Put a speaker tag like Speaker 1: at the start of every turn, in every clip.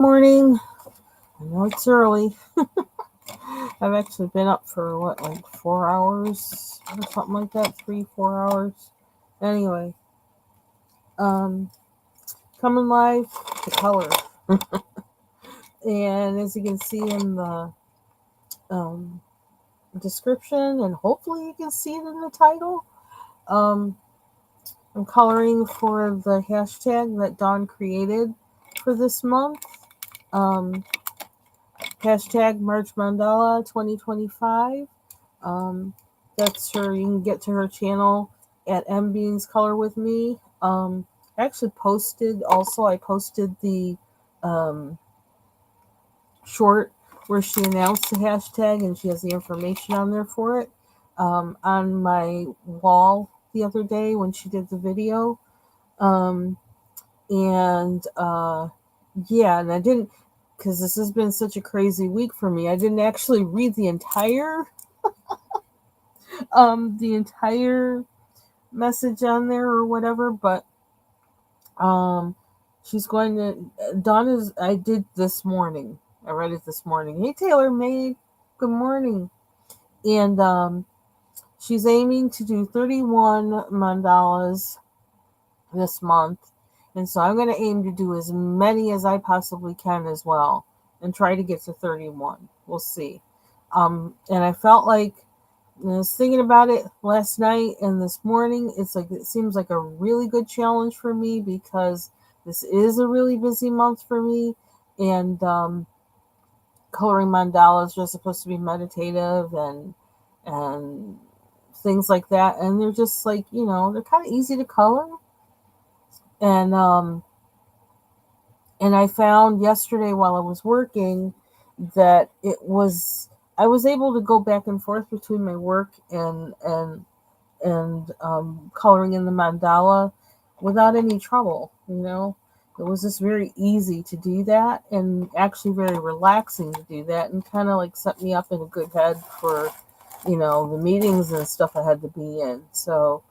Speaker 1: Morning. I know it's early. I've actually been up for like 4 hours or something like that, 3, 4 hours. Anyway, um, coming live to color, and as you can see in the um, description, and hopefully you can see it in the title, um, I'm coloring for the hashtag that Dawn created for this month. Um, Hashtag March Mandala 2025. Um, that's her. You can get to her channel at M Beans Color with Me. I actually posted also. I posted the um, short where she announced the hashtag and she has the information on there for it on my wall the other day when she did the video. Um, and yeah, and I didn't because this has been such a crazy week for me. I didn't actually read the entire message on there or whatever, but um she's going to Donna's I did this morning. I read it this morning. Hey Taylor May, good morning. And she's aiming to do 31 mandalas this month. And so I'm going to aim to do as many as I possibly can as well and try to get to 31. We'll see. And I felt like I was thinking about it last night and this morning. It seems like a really good challenge for me because this is a really busy month for me. And coloring mandalas are supposed to be meditative and things like that. And they're just like, they're kind of easy to color. And and I found yesterday while I was working that I was able to go back and forth between my work and coloring in the mandala without any trouble. It was just very easy to do that and actually very relaxing to do that and kind of like set me up in a good head for the meetings and stuff I had to be in. So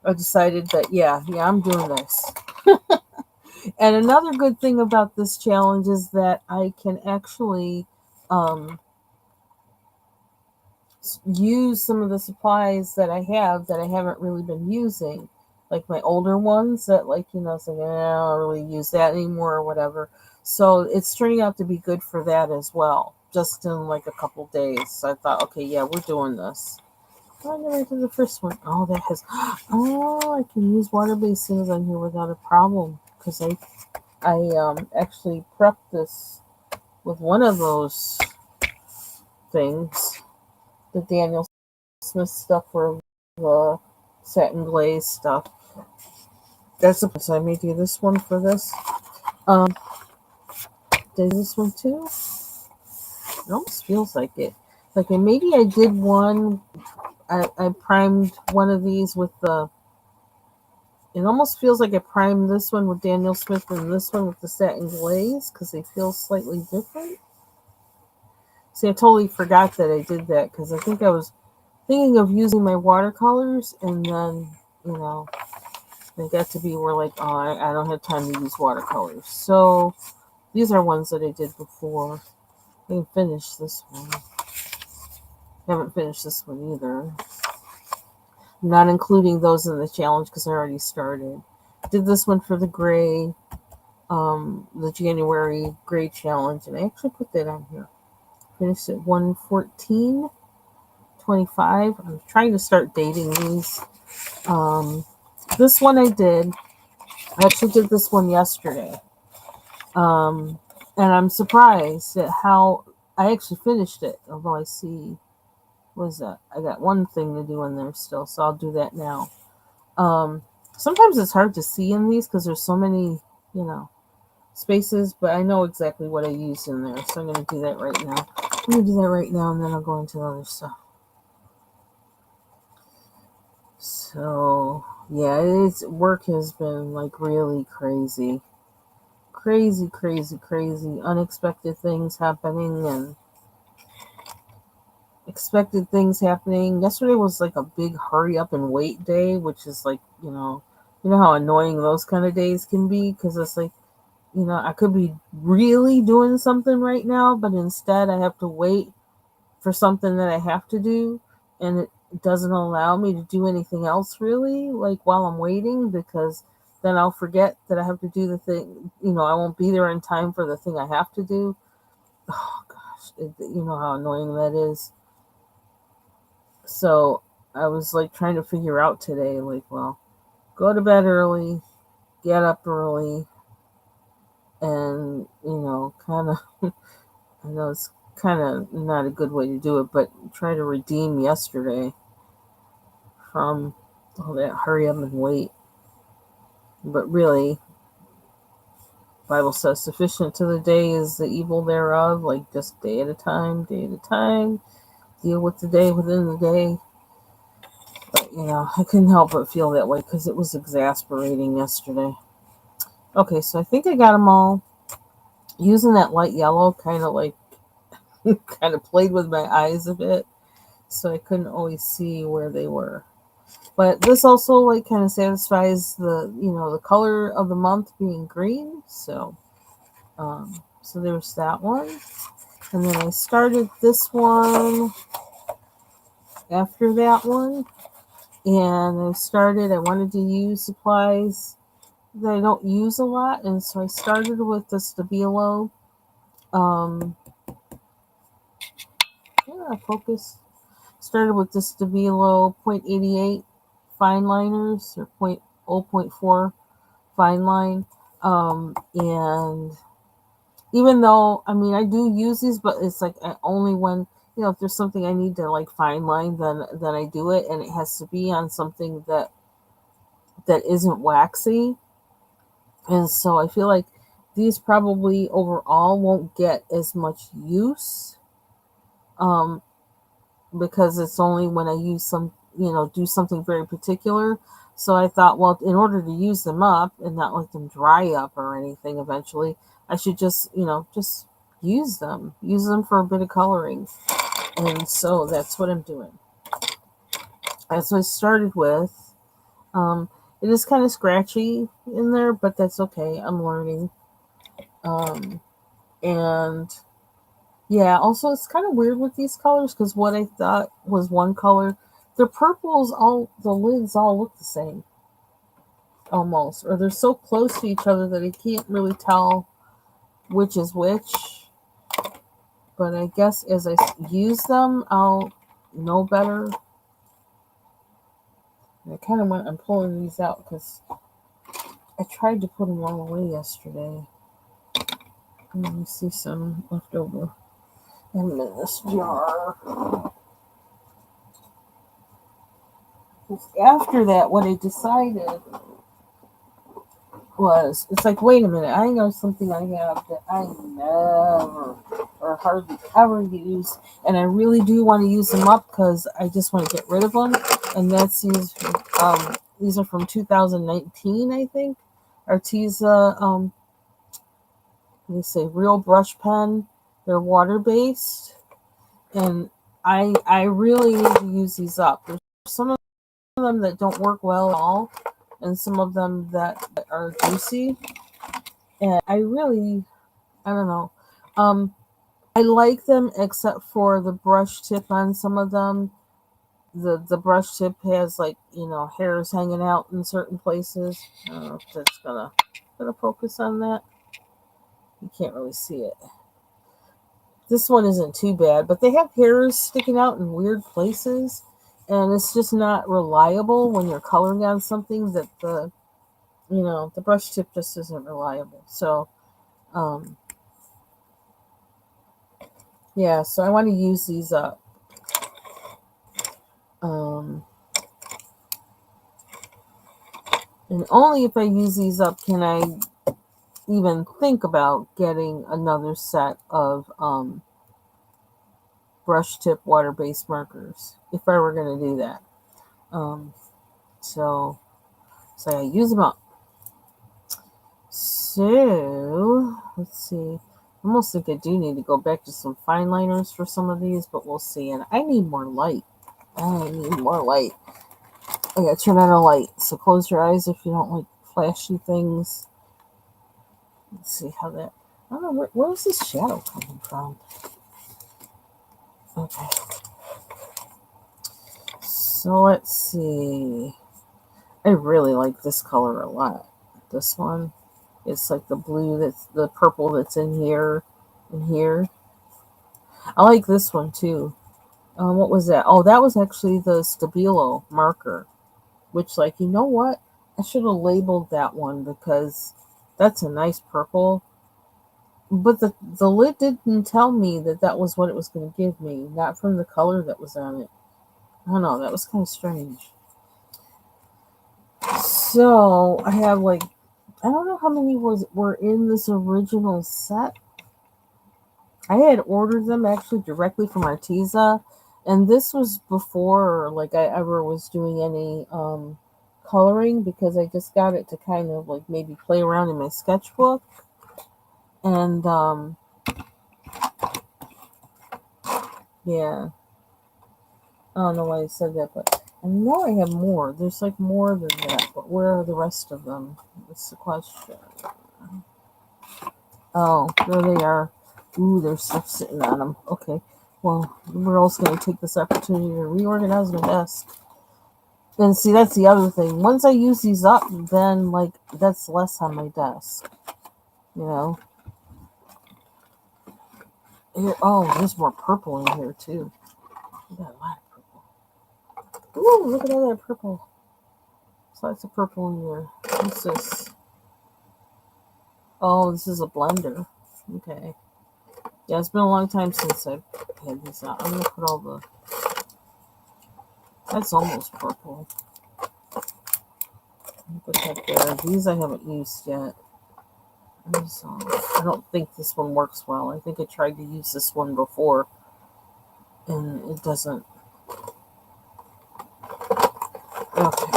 Speaker 1: I decided that yeah, I'm doing this. And another good thing about this challenge is that I can actually um, use some of the supplies that I have that I haven't really been using, like my older ones that, like, it's like, I don't really use that anymore or whatever. So it's turning out to be good for that as well, just in like a couple days. So I thought, okay, yeah, we're doing this. I never did the first one. Oh, that has. Oh, I can use water-based things on here without a problem because I actually prepped this with one of those things, the Daniel Smith stuff for the satin glaze stuff. That's the so I may do this one for this. Um, did this one too? It almost feels like it. Like maybe I did one. I primed one of these with the. It almost feels like I primed this one with Daniel Smith and this one with the satin glaze because they feel slightly different. See, I totally forgot that I did that because I think I was thinking of using my watercolors, and then, they got to be where, like, oh, I don't have time to use watercolors. So these are ones that I did before. I didn't finish this one. I haven't finished this one either. I'm not including those in the challenge because I already started. Did this one for the January gray challenge, and I actually put that on here. Finished at 1:14:25. I'm trying to start dating these. This one I did. I actually did this one yesterday. Um, and I'm surprised at how I actually finished it. Although I see, what is that? I got one thing to do in there still, so I'll do that now. Um, Sometimes it's hard to see in these because there's so many, you know, spaces, but I know exactly what I used in there, so I'm going to do that right now. I'm going to do that right now, and then I'll go into the other stuff. So, yeah, work has been like really crazy. Crazy, crazy, crazy. Unexpected things happening and expected things happening. Yesterday was like a big hurry up and wait day, which is like, you know how annoying those kind of days can be because it's like, I could be really doing something right now, but instead I have to wait for something that I have to do, and it doesn't allow me to do anything else really, like while I'm waiting, because then I'll forget that I have to do the thing. I won't be there in time for the thing I have to do. Oh gosh, you know how annoying that is. So I was like trying to figure out today, like, well, go to bed early, get up early, and kind of. I know it's kind of not a good way to do it, but try to redeem yesterday from all that hurry up and wait. But really, Bible says sufficient to the day is the evil thereof, like just day at a time, deal with the day within the day. But I couldn't help but feel that way because it was exasperating yesterday. Okay, so I think I got them all. Using that light yellow kind of like kind of played with my eyes a bit, so I couldn't always see where they were. But this also like kind of satisfies the color of the month being green. So there's that one. And then I started this one after that one. And I wanted to use supplies that I don't use a lot. And so I started with the Stabilo. Focus. Started with the Stabilo 0.88 fine liners or 0.4 fine line. And even though, I do use these, but it's like only when, if there's something I need to like fine line, then I do it. And it has to be on something that isn't waxy. And so I feel like these probably overall won't get as much use. Because it's only when I use do something very particular. So I thought, well, in order to use them up and not let them dry up or anything eventually, I should just use them for a bit of coloring. And so that's what I'm doing. That's what I started with. It is kind of scratchy in there, but that's okay. I'm learning. And yeah, also it's kind of weird with these colors because what I thought was one color, the purples, the lids all look the same almost, or they're so close to each other that I can't really tell which is which. But I guess as I use them, I'll know better. And I kind of I'm pulling these out because I tried to put them all away yesterday. Let me see some left over. I'm in this jar. After that, what I decided was, it's like, wait a minute, I know something I have that I never or hardly ever use, and I really do want to use them up because I just want to get rid of them. And that's these are from 2019, I think. Arteza, they say Real Brush Pen. They're water based, and I really need to use these up. There's some of them that don't work well at all, and some of them that are juicy. And I don't know. I like them except for the brush tip on some of them. The brush tip has like hairs hanging out in certain places. I don't know if that's gonna focus on that. You can't really see it. This one isn't too bad, but they have hairs sticking out in weird places, and it's just not reliable when you're coloring on something that the brush tip just isn't reliable. So, yeah, so I want to use these up. And only if I use these up can I even think about getting another set of brush tip water-based markers if I were going to do that. So I use them up. So let's see. I almost think I do need to go back to some fine liners for some of these, but we'll see. And I need more light. I gotta turn on a light. So close your eyes if you don't like flashy things. Let's see how that. I don't know where's this shadow coming from. Okay, so let's see. I really like this color a lot. This one, it's like the blue that's the purple that's in here, and here. I like this one too. What was that? Oh, that was actually the Stabilo marker. Which, like, you know what? I should have labeled that one because that's a nice purple. But the lid didn't tell me that that was what it was going to give me, not from the color that was on it. I don't know. That was kind of strange. So I have like I don't know how many were in this original set. I had ordered them actually directly from Arteza, and this was before like I ever was doing any coloring because I just got it to kind of like maybe play around in my sketchbook. And yeah, I don't know why I said that, but I know I have more. There's like more than that, but where are the rest of them? That's the question. Oh, there they are. Ooh, there's stuff sitting on them. Okay, well, we're also going to take this opportunity to reorganize my desk. And see, that's the other thing. Once I use these up, then like that's less on my desk. You know. Here, oh, there's more purple in here too. We got a lot of purple. Ooh, look at all that purple. There's lots of purple in here. What's this? Oh, this is a blender. Okay. Yeah, it's been a long time since I've had these out. I'm gonna put all the. That's almost purple. Put that there. These I haven't used yet. I don't think this one works well. I think I tried to use this one before, and it doesn't. Okay.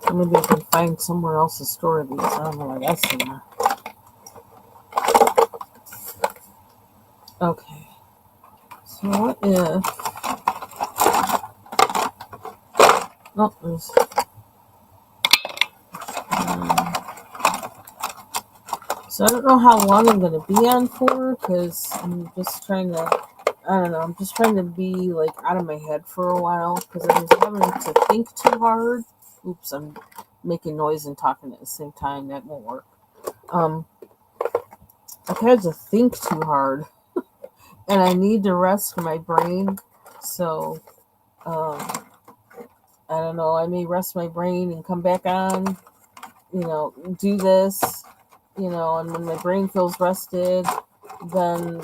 Speaker 1: So maybe I can find somewhere else to store these. I don't know where that's in there. Okay. So what if... Oh, there's... So I don't know how long I'm going to be on for, because I'm just trying to... I don't know. I'm just trying to be, like, out of my head for a while, because I was having to think too hard. Oops, I'm making noise and talking at the same time. That won't work. I've had to think too hard, and I need to rest my brain. So, I don't know. I may rest my brain and come back on, do this, and when my brain feels rested, then,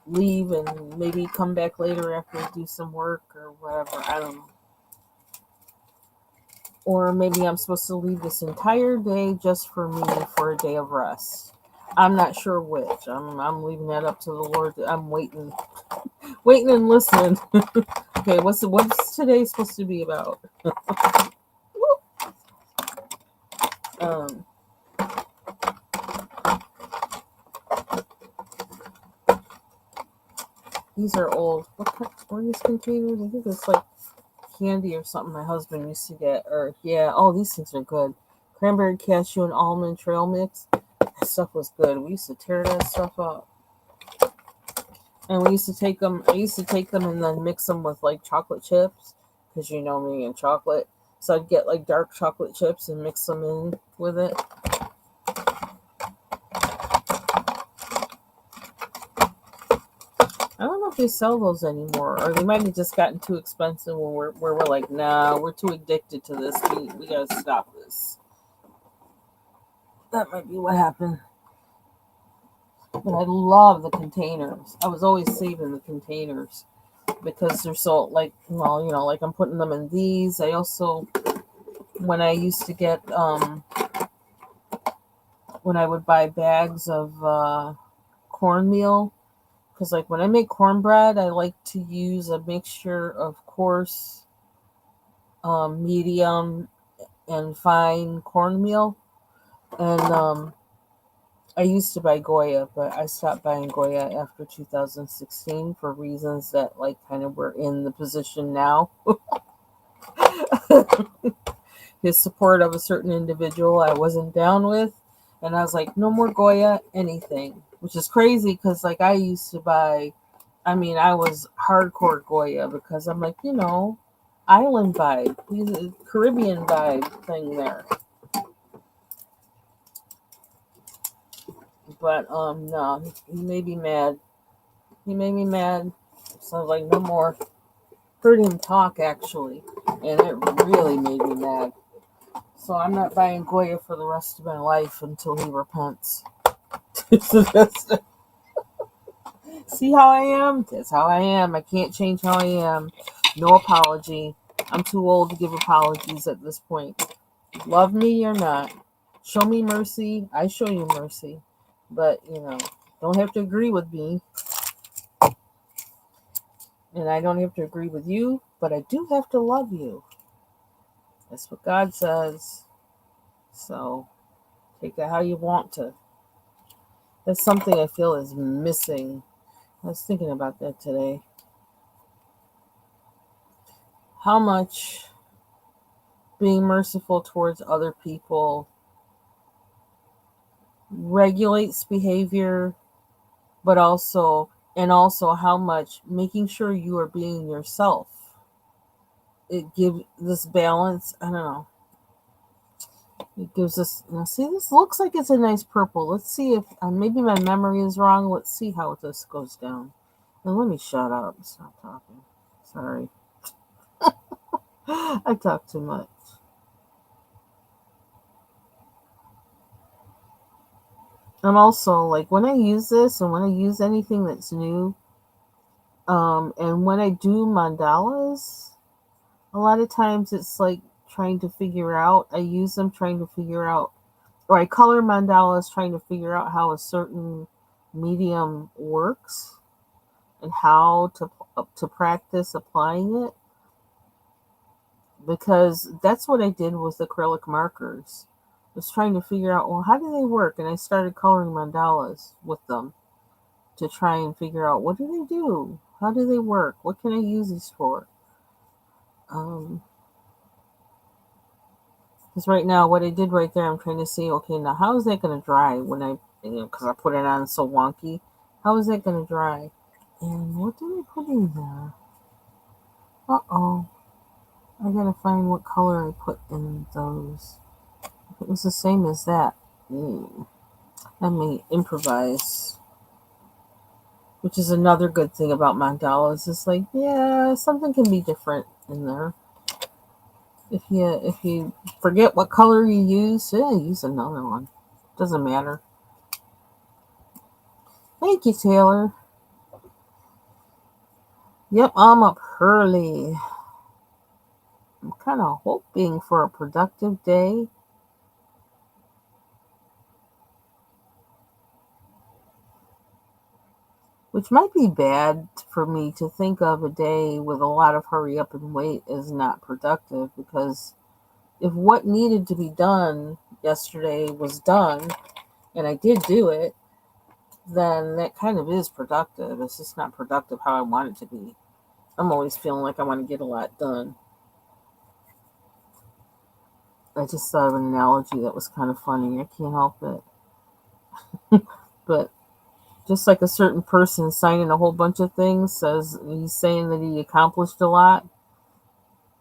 Speaker 1: leave and maybe come back later after I do some work or whatever. I don't know. Or maybe I'm supposed to leave this entire day just for me for a day of rest. I'm not sure which. I'm leaving that up to the Lord. I'm waiting and listening. Okay, what's today supposed to be about? um, these are old. What are these containers? I think it's like candy or something my husband used to get. Or yeah, oh, these things are good. Cranberry, cashew, and almond trail mix. That stuff was good. We used to tear that stuff up. And we used to take them. I used to take them and then mix them with like chocolate chips, because you know me and chocolate. So I'd get like dark chocolate chips and mix them in with it. I don't know if they sell those anymore, or they might have just gotten too expensive when we're like, nah, we're too addicted to this. We gotta stop this. That might be what happened. But I love the containers. I was always saving the containers because they're so like, well, like I'm putting them in these. I also, when I used to get when I would buy bags of cornmeal, because like when I make cornbread, I like to use a mixture of coarse, medium, and fine cornmeal. And I used to buy Goya, but I stopped buying Goya after 2016 for reasons that like kind of were in the position now. his support of a certain individual I wasn't down with. And I was like, no more Goya, anything. Which is crazy because, like, I used to buy, I mean, I was hardcore Goya because I'm like, island vibe. He's a Caribbean vibe thing there. But, no, he made me mad. He made me mad. So I was like, no more. Heard him talk, actually. And it really made me mad. So I'm not buying Goya for the rest of my life until he repents. See how I am? That's how I am. I can't change how I am. No apology. I'm too old to give apologies at this point. Love me or not. Show me mercy. I show you mercy. But, don't have to agree with me. And I don't have to agree with you. But I do have to love you. That's what God says. So, take it how you want to. That's something I feel is missing. I was thinking about that today. How much being merciful towards other people regulates behavior, but also how much making sure you are being yourself. It gives this balance. I don't know. It gives us. Now, see, this looks like it's a nice purple. Let's see if maybe my memory is wrong. Let's see how this goes down. And let me shut up and stop talking. Sorry, I talk too much. I'm also like when I use this and when I use anything that's new, and when I do mandalas, a lot of times it's like trying to figure out. I use them trying to figure out, or I color mandalas trying to figure out how a certain medium works and how to practice applying it. Because that's what I did with acrylic markers. I was trying to figure out, well, how do they work? And I started coloring mandalas with them to try and figure out what do they do? How do they work? What can I use these for? Because right now, what I did right there, I'm trying to see, okay, now how is that going to dry when because I put it on so wonky. How is that going to dry? And what did I put in there? Uh-oh. I got to find what color I put in those. If it was the same as that. Let me improvise. Which is another good thing about mandalas. It's like, yeah, something can be different in there. If you forget what color you use, yeah, use another one. Doesn't matter. Thank you, Taylor. Yep, I'm up early. I'm kind of hoping for a productive day. Which might be bad for me to think of a day with a lot of hurry up and wait as not productive, because if what needed to be done yesterday was done and I did do it, then that kind of is productive. It's just not productive how I want it to be. I'm always feeling like I want to get a lot done. I just thought of an analogy that was kind of funny. I can't help it. But just like a certain person signing a whole bunch of things says he's saying that he accomplished a lot.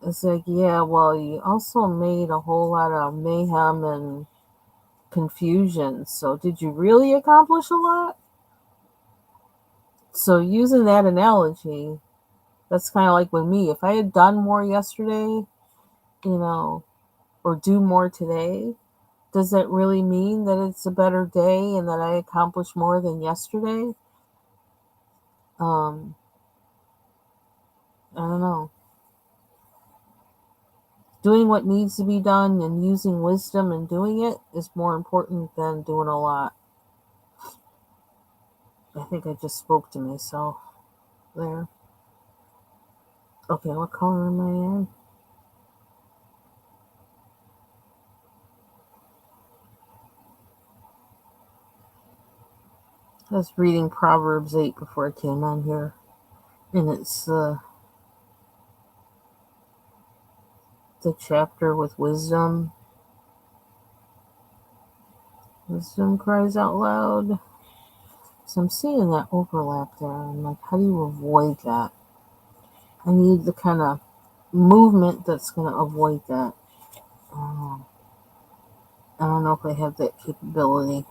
Speaker 1: It's like, yeah, well, you also made a whole lot of mayhem and confusion. So did you really accomplish a lot? So using that analogy, that's kind of like with me. If I had done more yesterday, you know, or do more today, does that really mean that it's a better day and that I accomplished more than yesterday? Um, I don't know. Doing what needs to be done and using wisdom and doing it is more important than doing a lot. I think I just spoke to myself there. Okay, what color am I in? I was reading Proverbs 8 before I came on here, and it's the chapter with wisdom. Wisdom cries out loud. So I'm seeing that overlap there. I'm like, how do you avoid that? I need the kind of movement that's going to avoid that. Um, I don't know if I have that capability.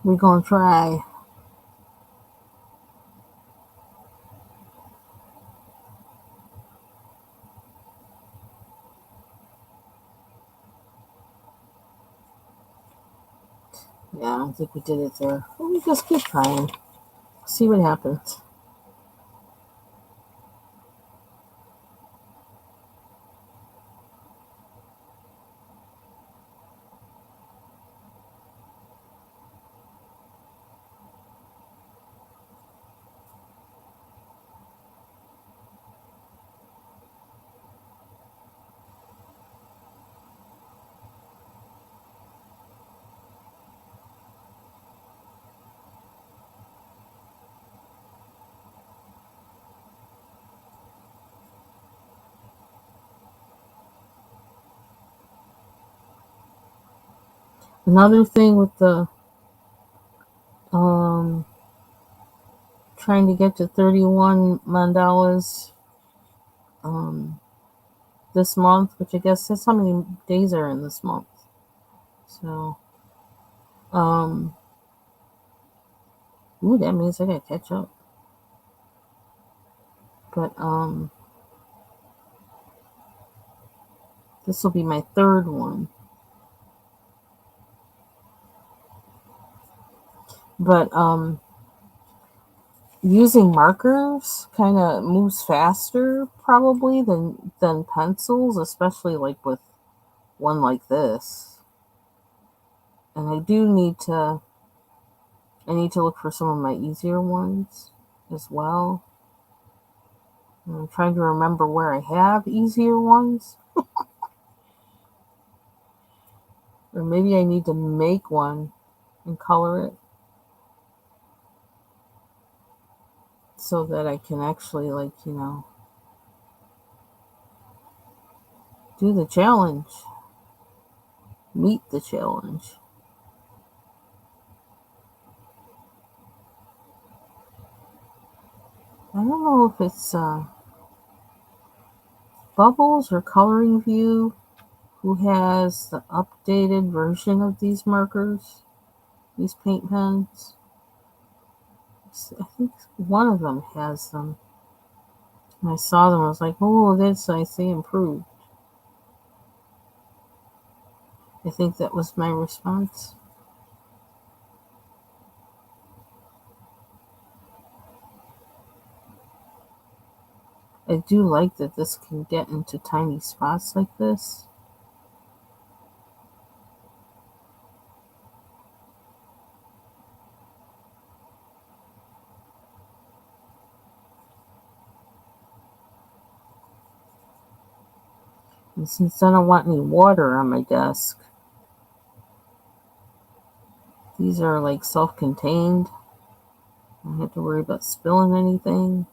Speaker 1: We're going to try. Yeah, I don't think we did it there. We'll just keep trying. See what happens. Another thing with the um, trying to get to 31 mandalas this month, which I guess that's how many days are in this month. So, um, ooh, that means I gotta catch up. But this will be my third one. But using markers kind of moves faster probably than pencils, especially like with one like this. And I need to look for some of my easier ones as well. And I'm trying to remember where I have easier ones. Or maybe I need to make one and color it so that I can actually, like, do the challenge, meet the challenge. I don't know if it's Bubbles or Coloring View who has the updated version of these markers, these paint pens. I think one of them has them. And I saw them, I was like, oh, this I see improved. I think that was my response. I do like that this can get into tiny spots like this. And since I don't want any water on my desk, these are like self-contained. I don't have to worry about spilling anything.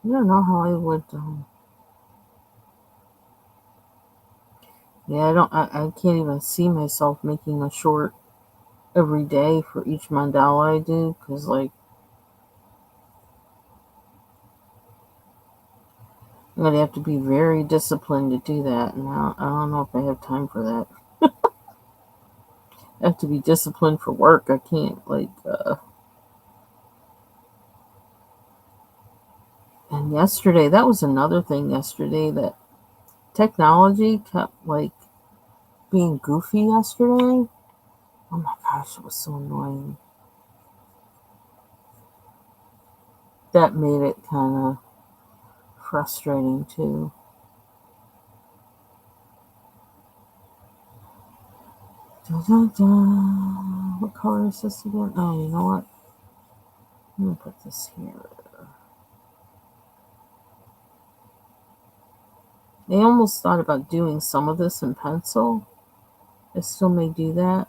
Speaker 1: I don't know how I would. Yeah, I don't. I can't even see myself making a short every day for each mandala I do, because like I'm going to have to be very disciplined to do that. And I don't know if I have time for that. I have to be disciplined for work. I can't, and yesterday, that was another thing yesterday that technology kept, being goofy yesterday. Oh my gosh, it was so annoying. That made it kind of frustrating too. Da, da, da. What color is this again? Oh, you know what? I'm going to put this here. I almost thought about doing some of this in pencil. I still may do that.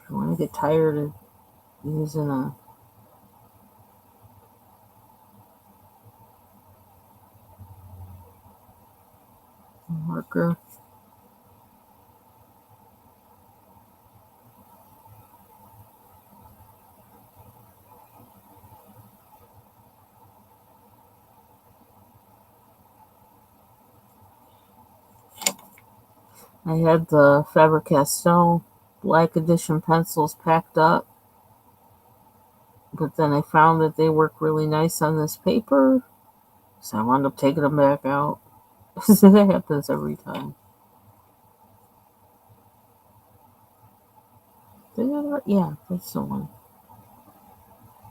Speaker 1: When I get tired of using a marker. I had the Faber-Castell Black Edition pencils packed up, but then I found that they work really nice on this paper, so I wound up taking them back out. That happens every time. Yeah, that's the one.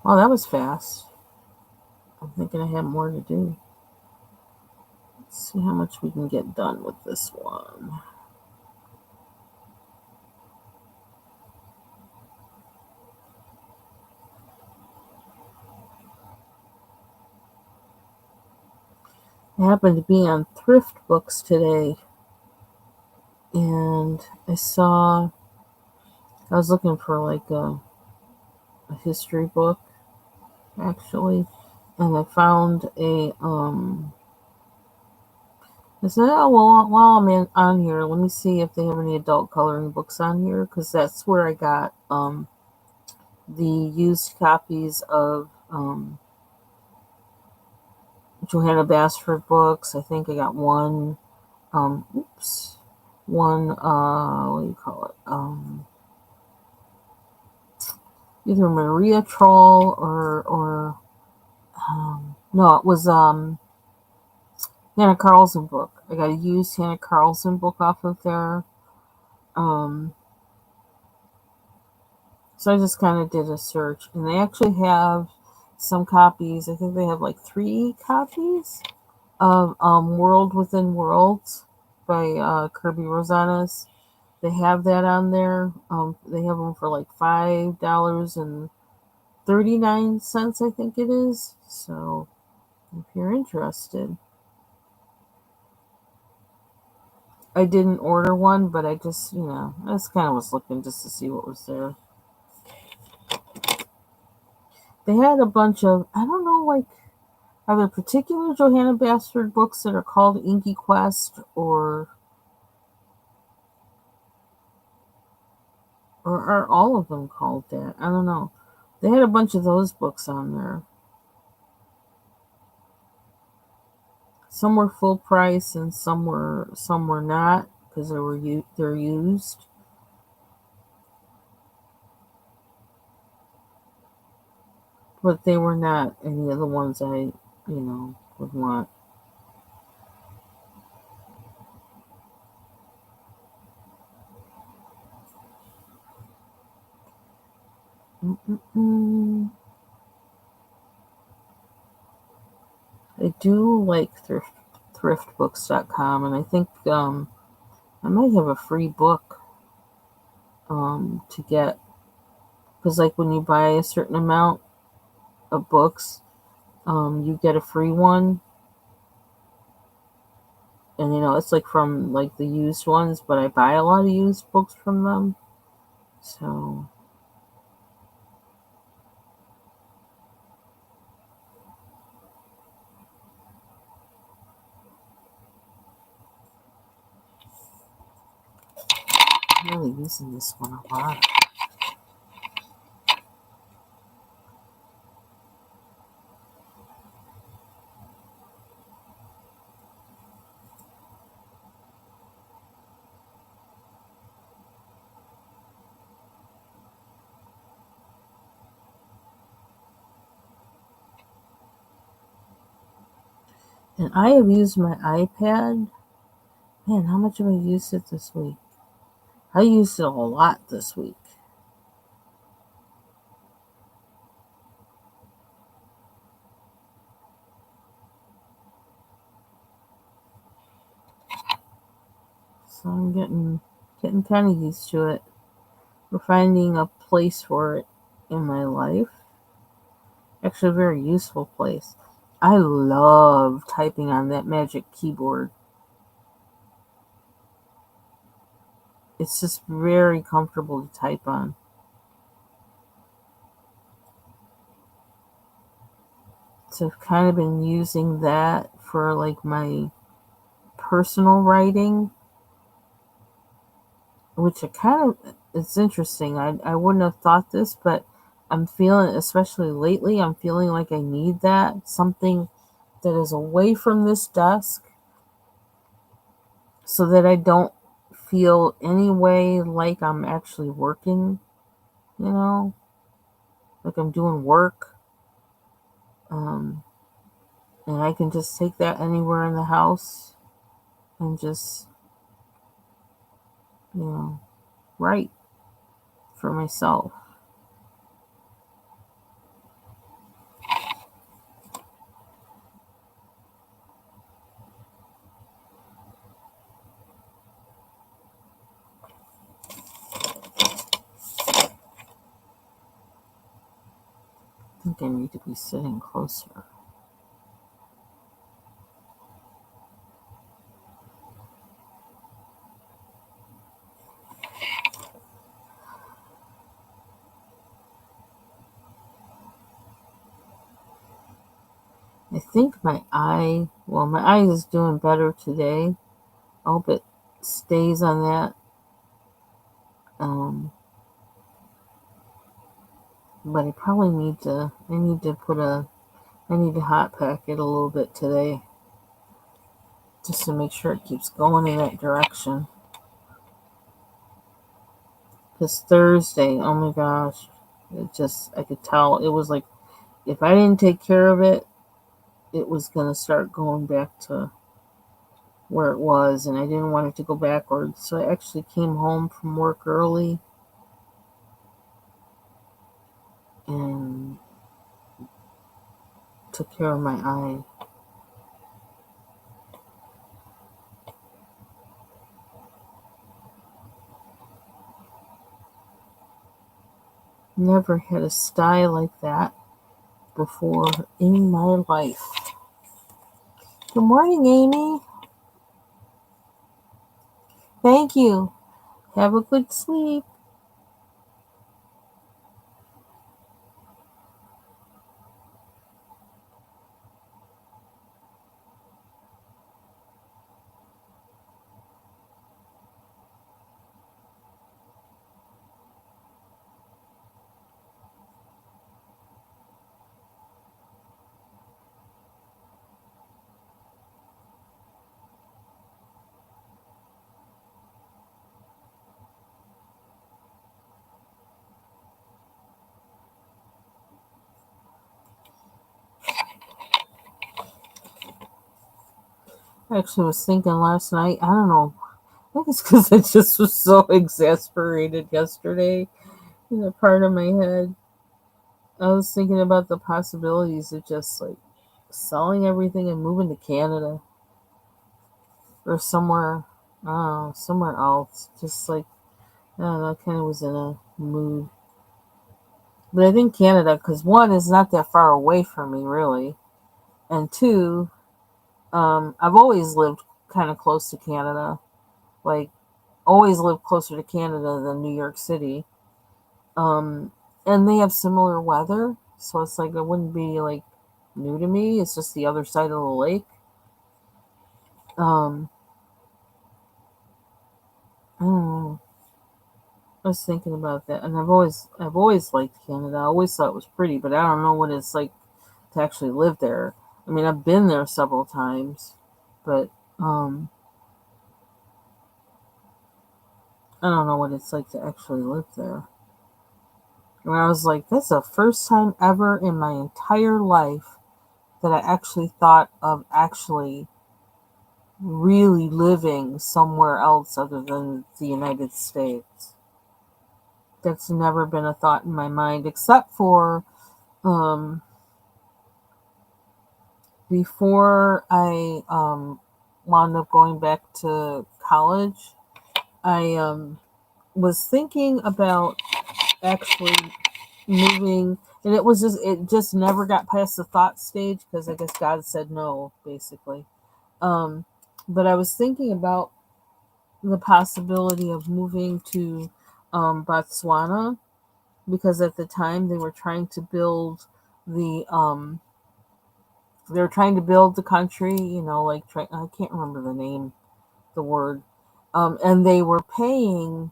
Speaker 1: Oh, that was fast. I'm thinking I have more to do. Let's see how much we can get done with this one. I happened to be on Thrift Books today, and I was looking for a history book, actually, and I found I said, oh, well, while I'm on here, let me see if they have any adult coloring books on here, because that's where I got the used copies of Johanna Basford books. I think I got one, one, what do you call it? Either Maria Troll or no, it was Hannah Carlson book. I got a used Hannah Carlson book off of there. So I just kind of did a search, and they actually have some copies. I think they have like 3 copies of World Within Worlds by Kirby Rosanes. They have that on there. They have them for like $5.39, I think it is. So if you're interested, I didn't order one, but I just, I just kind of was looking just to see what was there. They had a bunch of, I don't know, are there particular Johanna Basford books that are called Inky Quest, or are all of them called that? I don't know. They had a bunch of those books on there. Some were full price and some were not, because they're used. But they were not any of the ones I, would want. Mm-mm-mm. I do like thriftbooks.com, and I think I might have a free book to get, because like when you buy a certain amount of books, you get a free one, and it's like from like the used ones, but I buy a lot of used books from them, so I'm really using this one a lot. And I have used my iPad. Man, how much have I used it this week? I used it a lot this week. So I'm getting kind of used to it. We're finding a place for it in my life. Actually, a very useful place. I love typing on that magic keyboard. It's just very comfortable to type on. So I've kind of been using that for like my personal writing, which it's interesting. I wouldn't have thought this, but I'm feeling, especially lately, I'm feeling like I need that. Something that is away from this desk so that I don't feel any way like I'm actually working, you know, like I'm doing work. Um, and I can just take that anywhere in the house and just, write for myself. I think I need to be sitting closer. I think my eye is doing better today. I hope it stays on that. Um, but I need to hot pack it a little bit today just to make sure it keeps going in that direction. Because Thursday, oh my gosh, I could tell it was like if I didn't take care of it, it was going to start going back to where it was, and I didn't want it to go backwards. So I actually came home from work early and took care of my eye. Never had a style like that before in my life. Good morning, Amy. Thank you. Have a good sleep. I actually was thinking last night, I don't know, I think it's because I just was so exasperated yesterday in a part of my head. I was thinking about the possibilities of just like selling everything and moving to Canada or somewhere, I don't know, somewhere else. Just like, I don't know, I kind of was in a mood. But I think Canada, because one, is not that far away from me, really. And two, I've always lived kind of close to Canada. Like, always lived closer to Canada than New York City. Um, and they have similar weather. So it's like, it wouldn't be like new to me. It's just the other side of the lake. Um, I don't know. I was thinking about that, and I've always liked Canada. I always thought it was pretty, but I don't know what it's like to actually live there. I mean, I've been there several times, but um, I don't know what it's like to actually live there. And I was like, that's the first time ever in my entire life that I actually thought of actually really living somewhere else other than the United States. That's never been a thought in my mind, except for um, before I wound up going back to college. I was thinking about actually moving, and it just never got past the thought stage because I guess God said no, basically. Um, but I was thinking about the possibility of moving to Botswana because at the time the they were trying to build the country, I can't remember the word, and they were paying,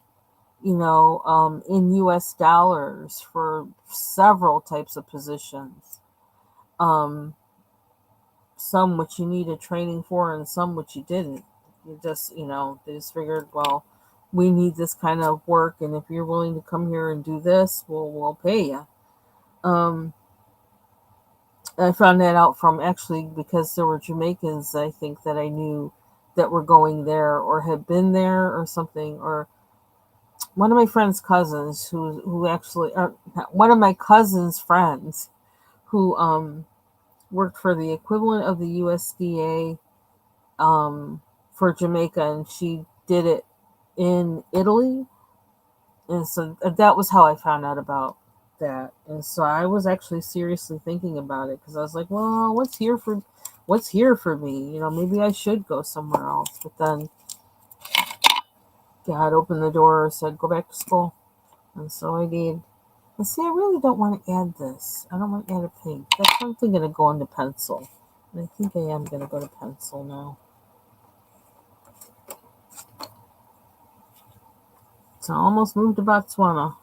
Speaker 1: in U.S. dollars for several types of positions. Um, some which you needed training for, and some which you didn't. They just figured, well, we need this kind of work, and if you're willing to come here and do this, we'll pay you. Um, I found that out from actually because there were Jamaicans, I think, that I knew that were going there or had been there or something, or one of my friend's cousins who actually, one of my cousin's friends who worked for the equivalent of the USDA for Jamaica, and she did it in Italy, and so that was how I found out about that. And so I was actually seriously thinking about it because I was like, well, what's here for me? Maybe I should go somewhere else. But then God opened the door and said, go back to school, and so I did. And see, I really don't want to add this. I don't want to add a pink. That's why I'm thinking of going to pencil. And I think I am going to go to pencil now. So I almost moved to Botswana.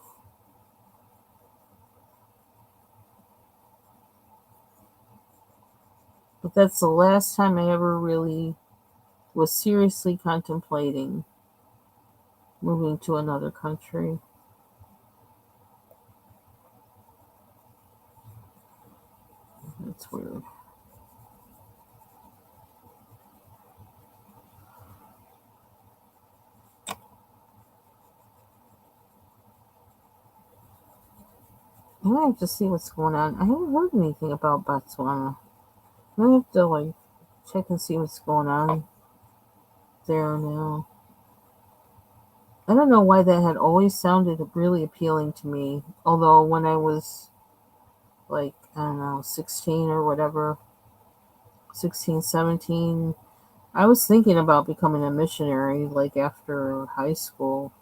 Speaker 1: But that's the last time I ever really was seriously contemplating moving to another country. That's weird. I have to see what's going on. I haven't heard anything about Botswana. I have to check and see what's going on there now. I don't know why that had always sounded really appealing to me. Although when I was I don't know, 16 or whatever, 16, 17, I was thinking about becoming a missionary after high school.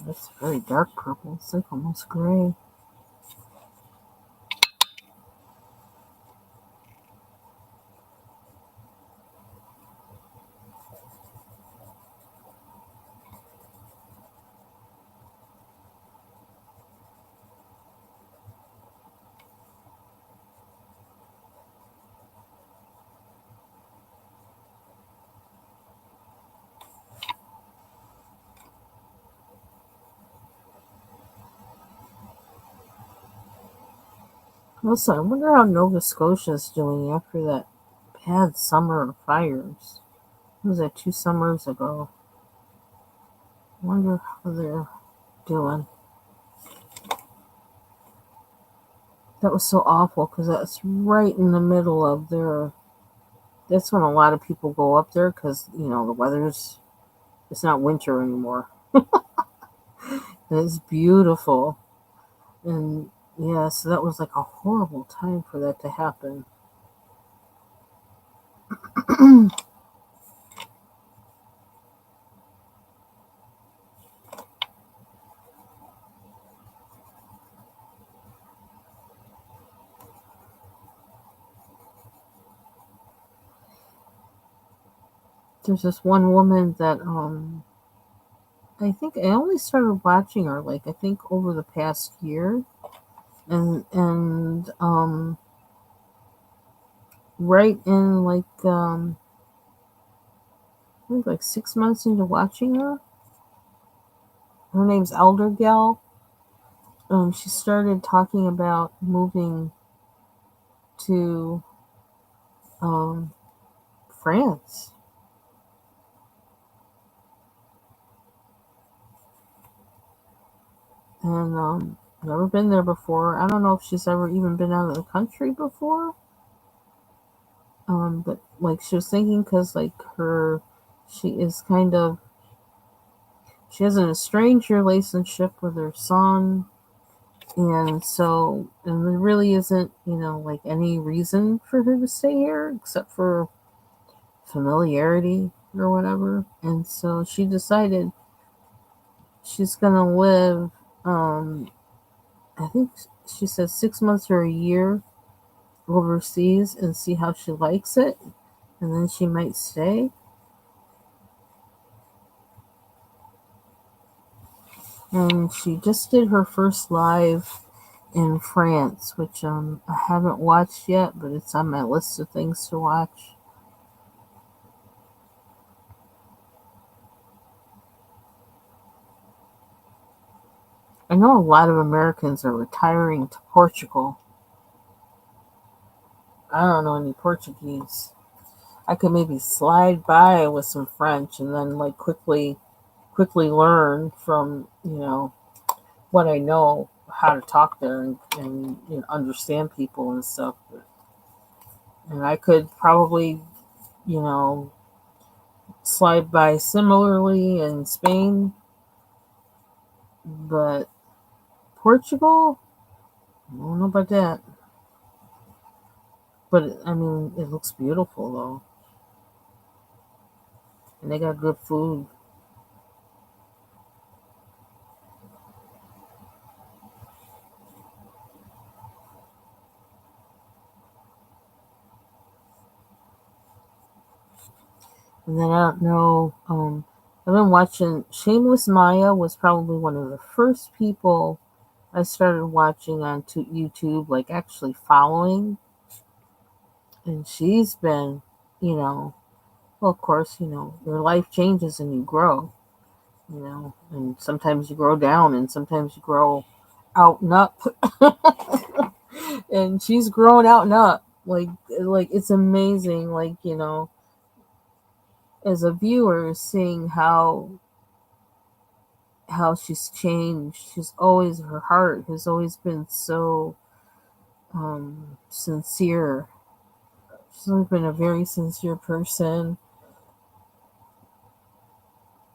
Speaker 1: It's very dark purple. It's like almost gray. Also, I wonder how Nova Scotia's doing after that bad summer of fires. What was that, 2 summers ago? I wonder how they're doing. That was so awful because that's right in the middle of their. That's when a lot of people go up there because, the weather's. It's not winter anymore. And it's beautiful. And yeah, so that was like a horrible time for that to happen. There's this one woman that I think I only started watching her like I think over the past year, and right in I think like 6 months into watching her. Her name's Elder Gal. She started talking about moving to um, France, and never been there before. I don't know if she's ever even been out of the country before. But like she was thinking, because like she is kind of she has an estranged relationship with her son, and there really isn't like any reason for her to stay here except for familiarity or whatever. And so she decided she's gonna live. I think she said 6 months or a year overseas and see how she likes it, and then she might stay. And she just did her first live in France, which I haven't watched yet, but it's on my list of things to watch. I know a lot of Americans are retiring to Portugal. I don't know any Portuguese. I could maybe slide by with some French and then like quickly learn from what I know how to talk there and understand people and stuff. And I could probably you know slide by similarly in Spain, but Portugal, I don't know about that. But I mean, it looks beautiful though, and they got good food. And then I don't know. I've been watching Shameless Maya was probably one of the first people I started watching on YouTube, like actually following, and she's been, you know, well, of course, your life changes and you grow, and sometimes you grow down and sometimes you grow out and up, and she's growing out and up. Like it's amazing. Like as a viewer, seeing how she's changed. She's always her heart has always been so sincere. She's always been a very sincere person,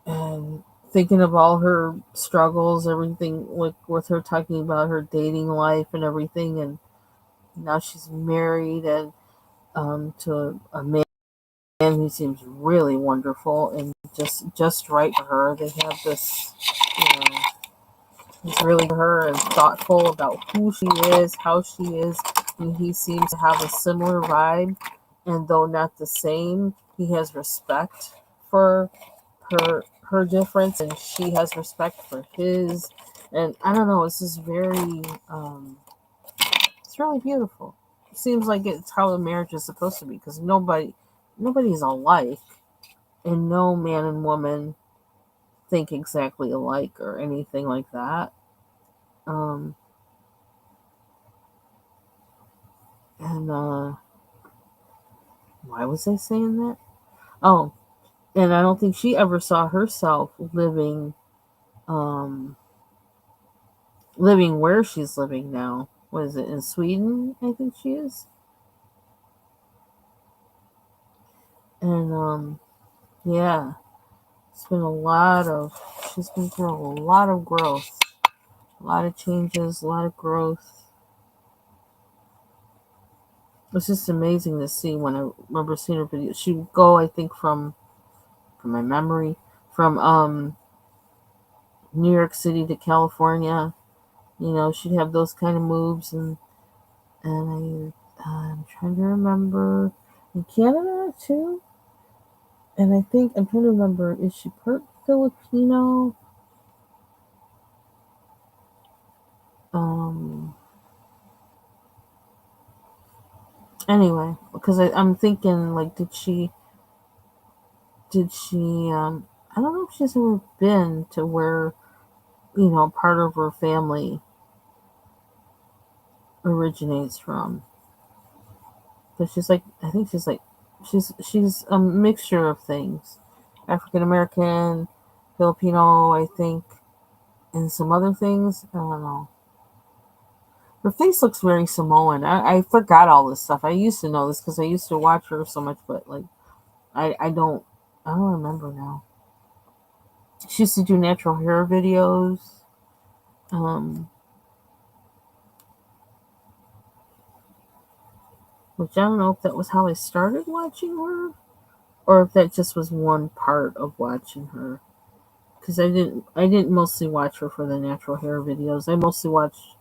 Speaker 1: and thinking of all her struggles, everything like with her talking about her dating life and everything, and now she's married and to a man who seems really wonderful and just right for her. They have this, you know, he's really her and thoughtful about who she is, how she is, and he seems to have a similar vibe. And though not the same, he has respect for her difference, and she has respect for his. And I don't know, it's just very, it's really beautiful. It seems like it's how a marriage is supposed to be because nobody's alike, and no man and woman think exactly alike or anything like that. Um, and why was I saying that? Oh, and I don't think she ever saw herself um, living where she's living now. What is it in Sweden? I think she is. And yeah, it's been a lot of. She's been through a lot of growth, a lot of changes, a lot of growth. It's just amazing to see when I remember seeing her video. She would go, I think, from my memory, from New York City to California. She'd have those kind of moves, and I'm trying to remember in Canada too. And I think I'm trying to remember, is she part Filipino? Um anyway, because I'm thinking like did she I don't know if she's ever been to where, part of her family originates from. But she's like, I think she's a mixture of things. African American, Filipino, I think, and some other things. I don't know. Her face looks very Samoan. I forgot all this stuff. I used to know this because I used to watch her so much, but like I don't remember now. She used to do natural hair videos. Um, which I don't know if that was how I started watching her, or if that just was one part of watching her. Because I didn't mostly watch her for the natural hair videos. I mostly watched.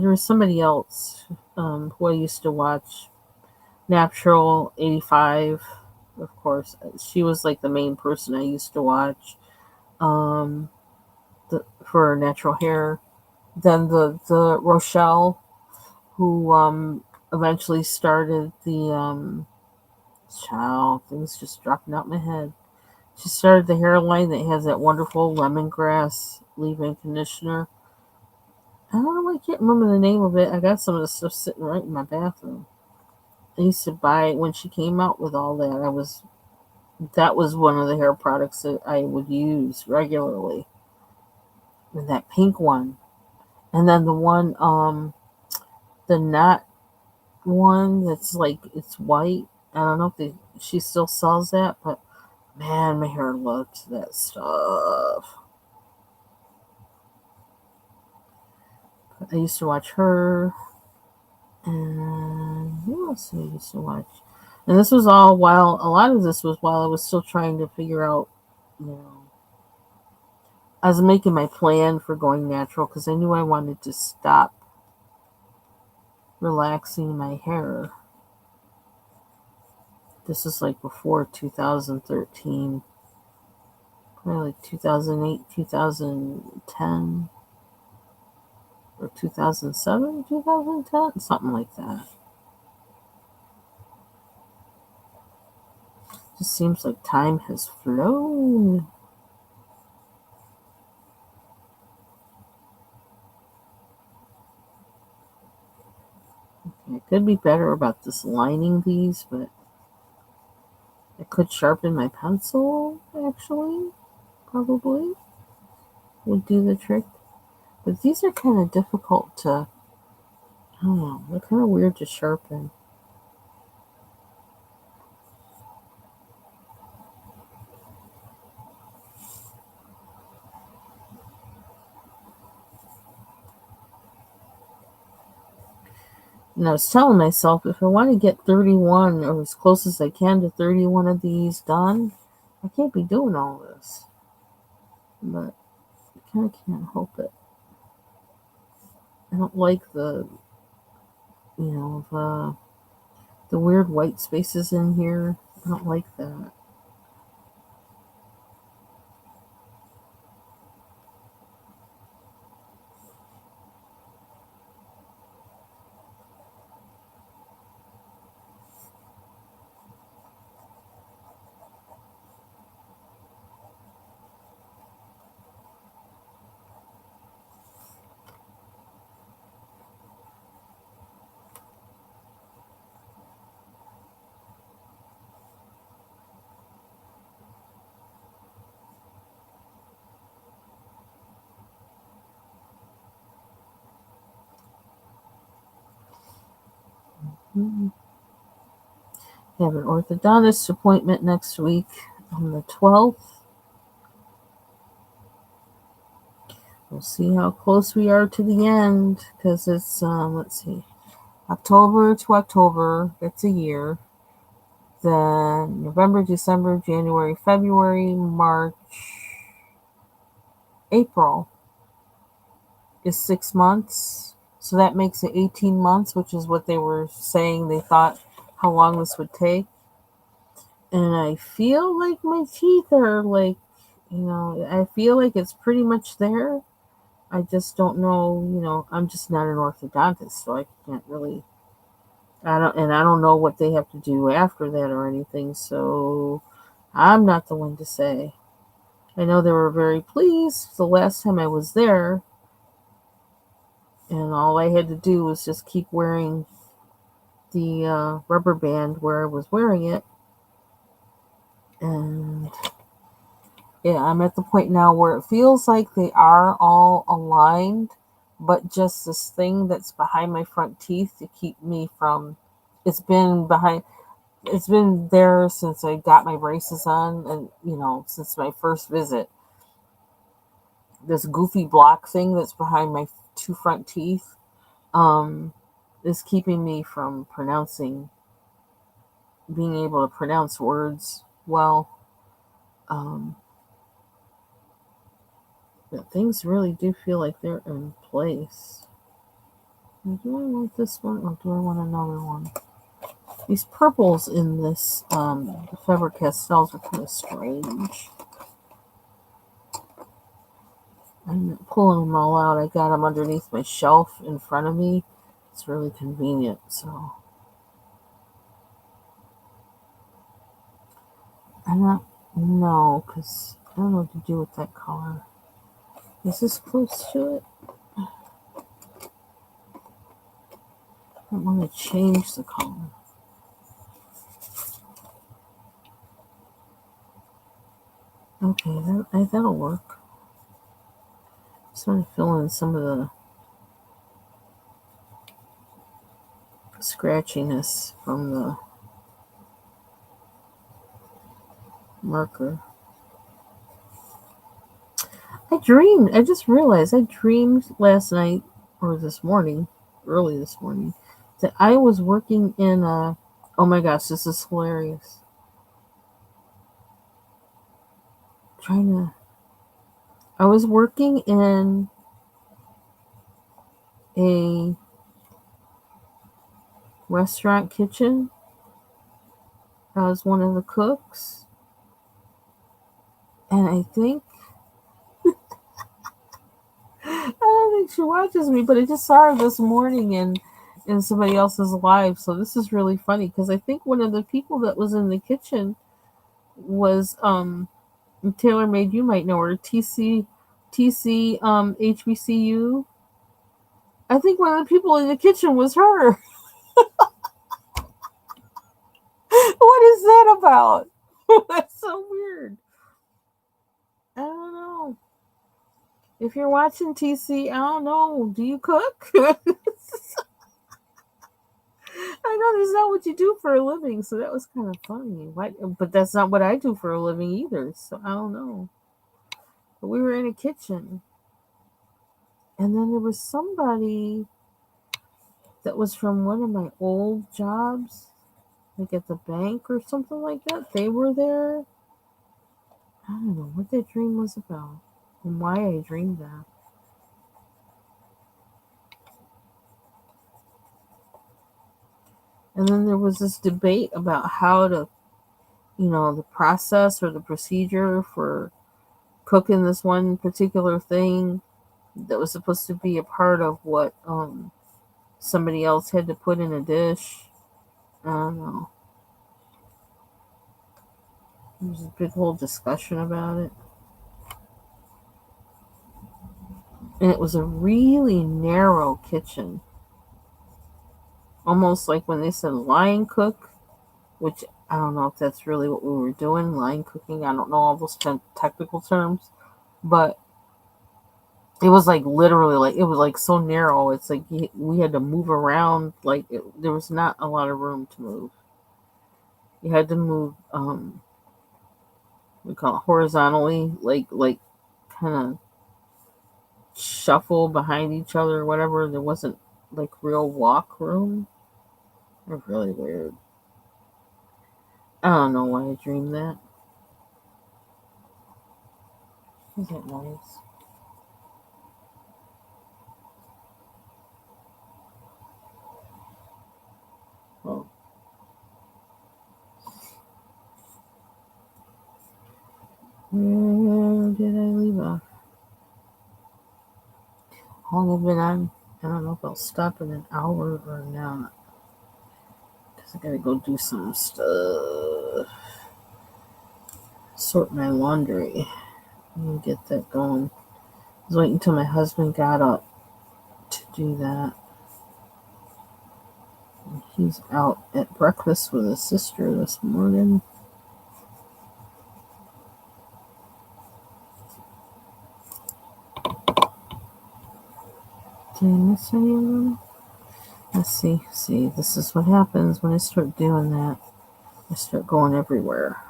Speaker 1: There was somebody else who I used to watch, Natural 85, of course. She was like the main person I used to watch, um, for natural hair. Then the Rochelle, who eventually started the child, things just dropping out my head. She started the hairline that has that wonderful lemongrass leave-in conditioner. I don't know, I can't remember the name of it. I got some of the stuff sitting right in my bathroom. I used to buy it when she came out with all that. That was one of the hair products that I would use regularly. And that pink one. And then the one, the knot one that's like it's white. I don't know if she still sells that, but man, my hair loved that stuff. I used to watch her, and who else did I used to watch? And this was all while a lot of this was while I was still trying to figure out, you know, I was making my plan for going natural because I knew I wanted to stop relaxing my hair. This is like before 2013, probably like 2008, 2010, or 2007, 2010, something like that. Just seems like time has flown. I could be better about this lining these, but I could sharpen my pencil, actually. Probably would do the trick. But these are kind of difficult to, I don't know, they're kind of weird to sharpen. And I was telling myself if I want to get 31 or as close as I can to 31 of these done, I can't be doing all this. But I kind of can't help it. I don't like the weird white spaces in here. I don't like that. Mm. I have an orthodontist appointment next week on the 12th. We'll see how close we are to the end because it's, let's see, October to October, that's a year. Then November, December, January, February, March, April is 6 months. So that makes it 18 months, which is what they were saying they thought how long this would take. And I feel like my teeth are like, I feel like it's pretty much there. I just don't know, I'm just not an orthodontist, so I can't really, I don't know what they have to do after that or anything, so I'm not the one to say. I know they were very pleased the last time I was there, and all I had to do was just keep wearing the rubber band where I was wearing it. And yeah, I'm at the point now where it feels like they are all aligned, but just this thing that's behind my front teeth to keep me from. It's been behind. It's been there since I got my braces on, and since my first visit. This goofy block thing that's behind my two front teeth um, is keeping me from being able to pronounce words well. Um, but things really do feel like they're in place. Do I want this one or do I want another one? These purples in this the Faber-Castells are kind of strange. I'm pulling them all out. I got them underneath my shelf in front of me. It's really convenient. So I'm not. No, because I don't know what to do with that color. Is this close to it? I don't want to change the color. Okay, that'll work. Just want to fill in some of the scratchiness from the marker. I just realized I dreamed last night or this morning, early this morning, that I was working in a. Oh my gosh, this is hilarious. Trying to. I was working in a restaurant kitchen. I was one of the cooks. And I think. I don't think she watches me, but I just saw her this morning in somebody else's live. So this is really funny because I think one of the people that was in the kitchen was Taylor Made. You might know her, TC HBCU. I think one of the people in the kitchen was her. What is that about? That's so weird. I don't know. If you're watching TC, I don't know. Do you cook? I know that's not what you do for a living, so that was kind of funny. But that's not what I do for a living either, so I don't know. But we were in a kitchen, and then there was somebody that was from one of my old jobs, like at the bank or something like that. They were there. I don't know what that dream was about and why I dreamed that. And then there was this debate about how to, the process or the procedure for cooking this one particular thing that was supposed to be a part of what somebody else had to put in a dish. I don't know. There was a big whole discussion about it. And it was a really narrow kitchen. Almost like when they said line cook, which I don't know if that's really what we were doing, line cooking. I don't know all those technical terms. But it was like literally like it was like so narrow. It's like we had to move around. Like there was not a lot of room to move. You had to move we call it horizontally, like kind of shuffle behind each other or whatever. There wasn't like real walk room. It was really weird. I don't know why I dreamed that. What's that noise? Oh, Where did I leave off? How long have been on? I don't know if I'll stop in an hour or not. Because I gotta go do some stuff. Sort my laundry. And get that going. I was waiting until my husband got up to do that. He's out at breakfast with his sister this morning. Did I miss any of them? Let's see. See, this is what happens when I start doing that. I start going everywhere.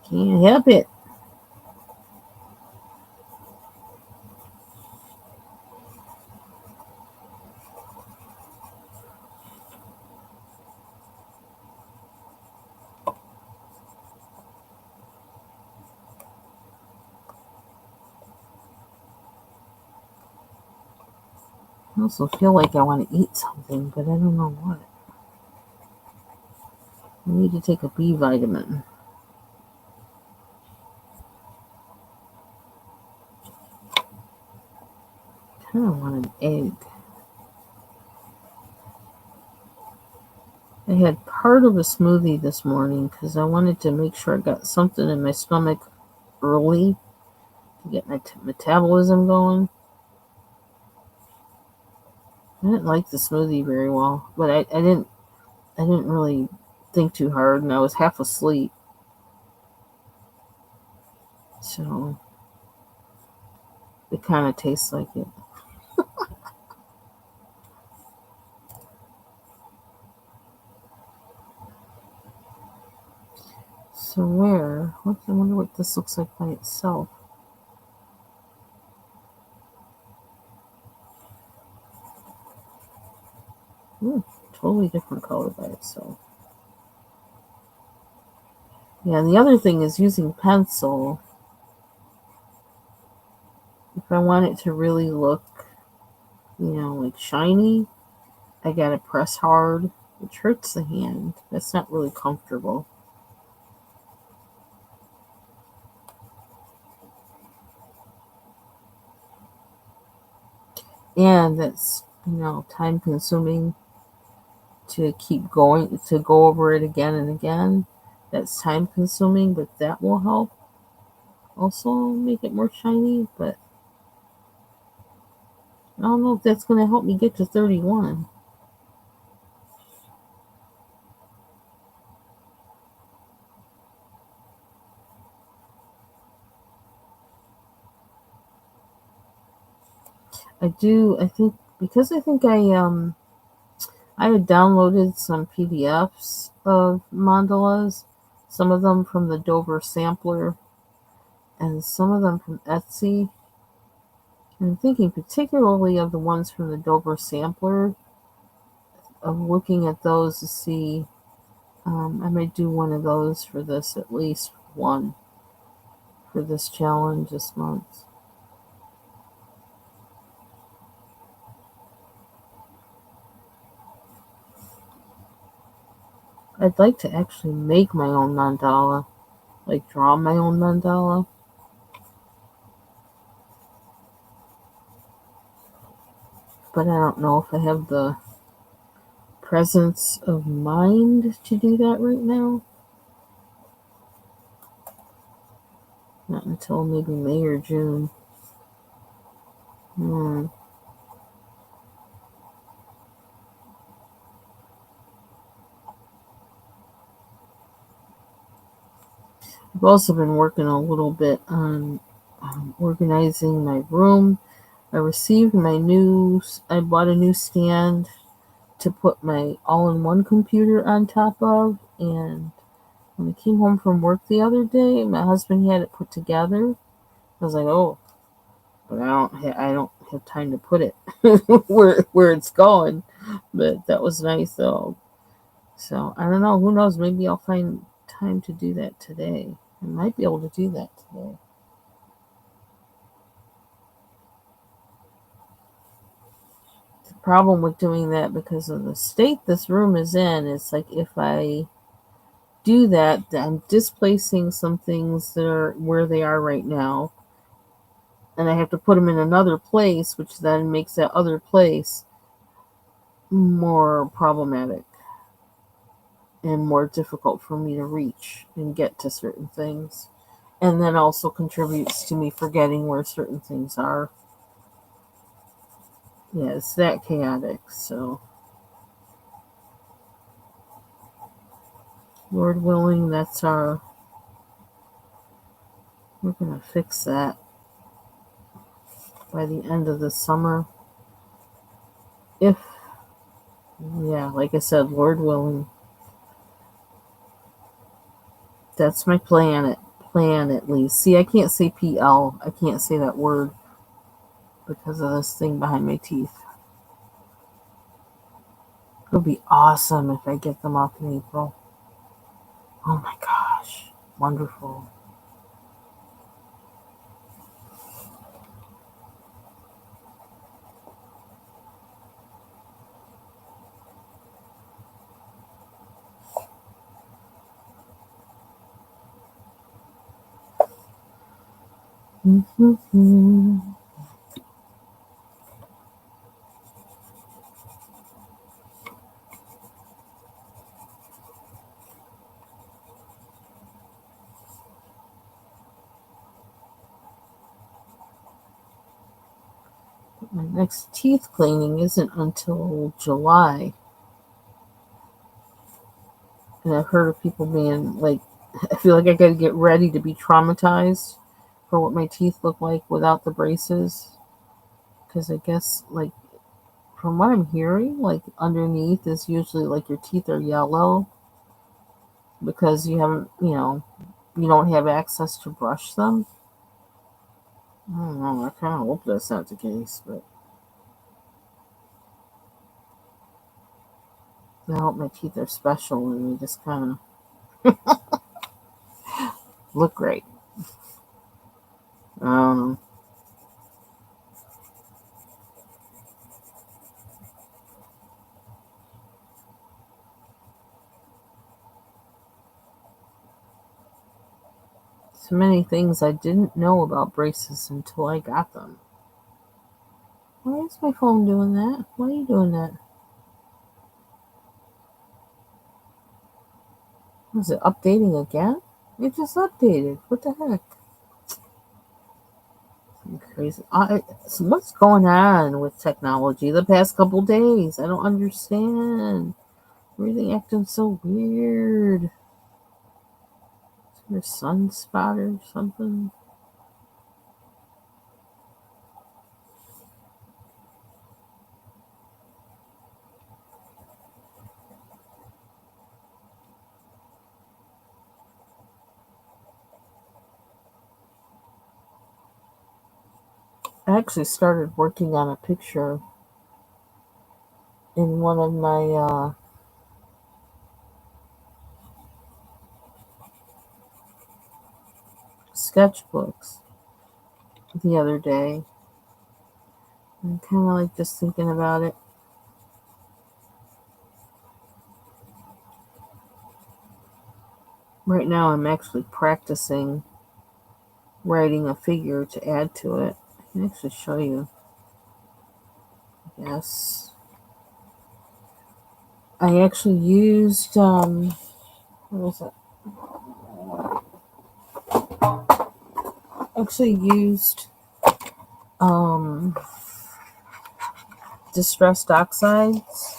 Speaker 1: Can't help it. I also feel like I want to eat something, but I don't know what. I need to take a B vitamin. I kind of want an egg. I had part of a smoothie this morning because I wanted to make sure I got something in my stomach early to get my metabolism going. I didn't like the smoothie very well, but I didn't really think too hard, and I was half asleep. So it kind of tastes like it. So where? I wonder what this looks like by itself. Ooh, totally different color by itself. Yeah, and the other thing is using pencil. If I want it to really look, like shiny, I gotta press hard, which hurts the hand. That's not really comfortable. And that's, time consuming to keep going, to go over it again and again. That's time consuming, but that will help also make it more shiny. But I don't know if that's going to help me get to 31. I think, because I had downloaded some PDFs of mandalas, some of them from the Dover Sampler and some of them from Etsy. I'm thinking particularly of the ones from the Dover Sampler, of looking at those to see. I might do one of those for this, at least one, for this challenge this month. I'd like to actually make my own mandala, like draw my own mandala. But I don't know if I have the presence of mind to do that right now. Not until maybe May or June. I've also been working a little bit on organizing my room. I bought a new stand to put my all-in-one computer on top of, and when I came home from work the other day, my husband had it put together. I was like, oh, but I don't have time to put it where it's going. But that was nice though. So I don't know. Who knows? Maybe I'll find time to do that today. I might be able to do that today. problem with doing that because of the state this room is in. It's like if I do that, I'm displacing some things that are where they are right now, and I have to put them in another place, which then makes that other place more problematic and more difficult for me to reach and get to certain things. And then also contributes to me forgetting where certain things are. Yeah, it's that chaotic. So, Lord willing, we're going to fix that by the end of the summer. If, yeah, like I said, Lord willing, that's my plan at least. See, I can't say PL. I can't say that word because of this thing behind my teeth. It'll be awesome if I get them off in April. Oh my gosh. Wonderful. My next teeth cleaning isn't until July. And I've heard of people being like, I feel like I gotta get ready to be traumatized for what my teeth look like without the braces. Because I guess, like, from what I'm hearing, like, underneath is usually like your teeth are yellow because you haven't, you don't have access to brush them. I don't know. I kind of hope that's not the case, but I hope my teeth are special and they just kind of look great. Um, so many things I didn't know about braces until I got them. Why is my phone doing that? Why are you doing that? Was it updating again? It just updated. What the heck? I'm crazy. So what's going on with technology the past couple days? I don't understand. Everything acting so weird. Is there a sunspot or something? I actually started working on a picture in one of my sketchbooks the other day. I'm kind of like just thinking about it. Right now, I'm actually practicing writing a figure to add to it. I can actually show you. Yes. I actually used, what was it? Actually used, um, distressed oxides.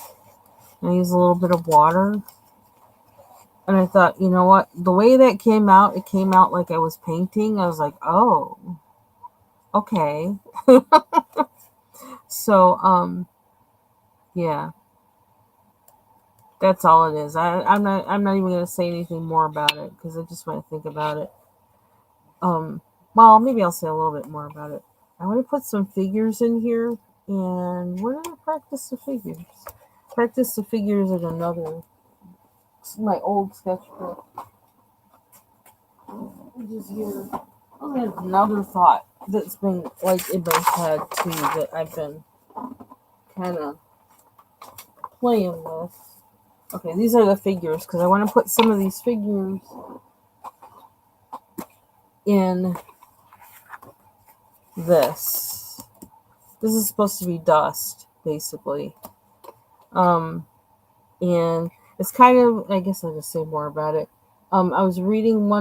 Speaker 1: I used a little bit of water. And I thought, you know what? The way that came out, it came out like I was painting. I was like, oh, okay. So, yeah, that's all it is. I'm not even gonna say anything more about it because I just want to think about it. Um, well, maybe I'll say a little bit more about it. I want to put some figures in here, and where did I practice the figures? Practice the figures in my old sketchbook, which is here. Oh, I have another thought that's been like in my head too that I've been kind of playing with. Okay, these are the figures because I want to put some of these figures in this. This is supposed to be dust, basically. Um, and it's kind of, I guess I'll just say more about it. I was reading I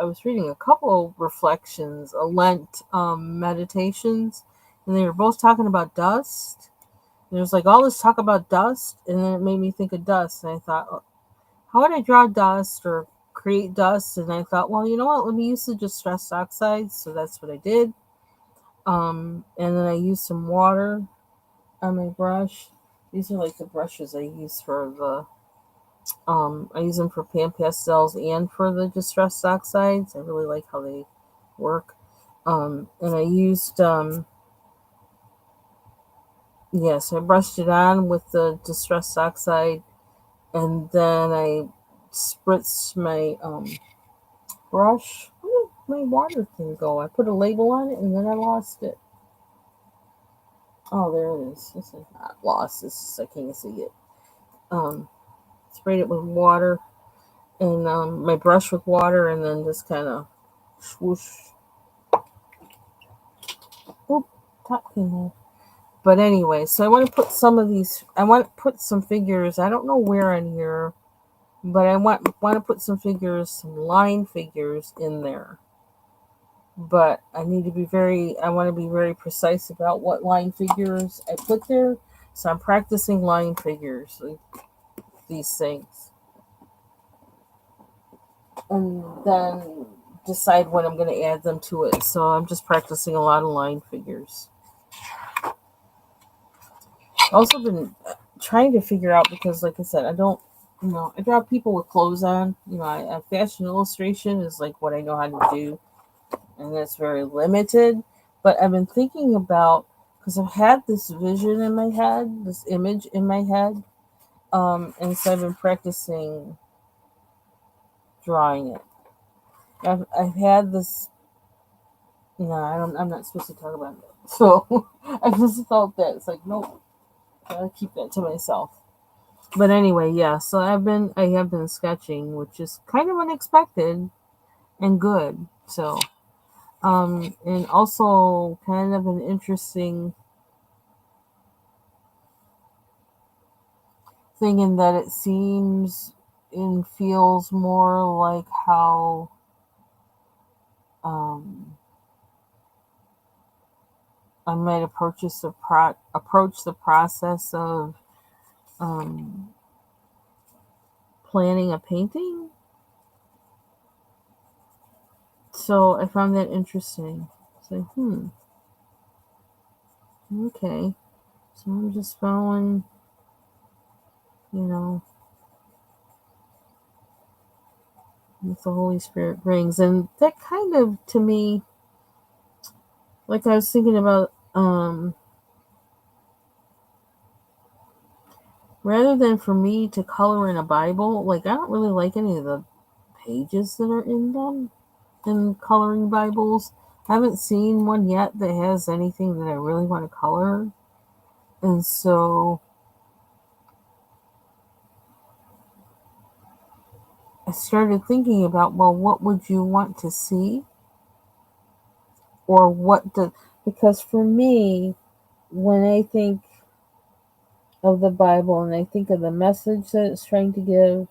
Speaker 1: was reading a couple reflections, Lent meditations, and they were both talking about dust. There's like all this talk about dust, and then it made me think of dust, and I thought, oh, how would I draw dust or create dust? And I thought, well, you know what? Let me use the distress oxides. So that's what I did. And then I used some water on my brush. These are like the brushes I use for the. I use them for pan pastels and for the distress oxides. I really like how they work. And I used yes, I brushed it on with the distress oxide, and then I spritzed my brush. Where did my water thing go? I put a label on it and then I lost it. Oh, there it is. This is not lost. I can't see it. Um, Sprayed it with water and my brush with water, and then just kind of swoosh. Oop, top came off. But anyway, so I want to put some of these. I want to put some figures. I don't know where in here, but I want to put some figures, some line figures in there. But I need to be I want to be very precise about what line figures I put there. So I'm practicing line figures, like these things, and then decide when I'm going to add them to it. So I'm just practicing a lot of line figures. I've also been trying to figure out, because, like I said, I don't, I draw people with clothes on. Fashion illustration is like what I know how to do, and that's very limited. But I've been thinking about, because I've had this vision in my head, this image in my head, and so I've been practicing drawing it. I've had this. No, I'm not supposed to talk about it. So I just felt that it's like, nope, I gotta keep that to myself. But anyway, yeah. So I have been sketching, which is kind of unexpected and good. So, and also kind of an interesting thing in that it seems and feels more like how um, I might approach the process of um, planning a painting. So I found that interesting. So, okay. So I'm just following, you know, what the Holy Spirit brings. And that kind of, to me, like I was thinking about, rather than for me to color in a Bible, like I don't really like any of the pages that are in them, in coloring Bibles. I haven't seen one yet that has anything that I really want to color. And so I started thinking about, well, what would you want to see? Or because for me, when I think of the Bible and I think of the message that it's trying to give,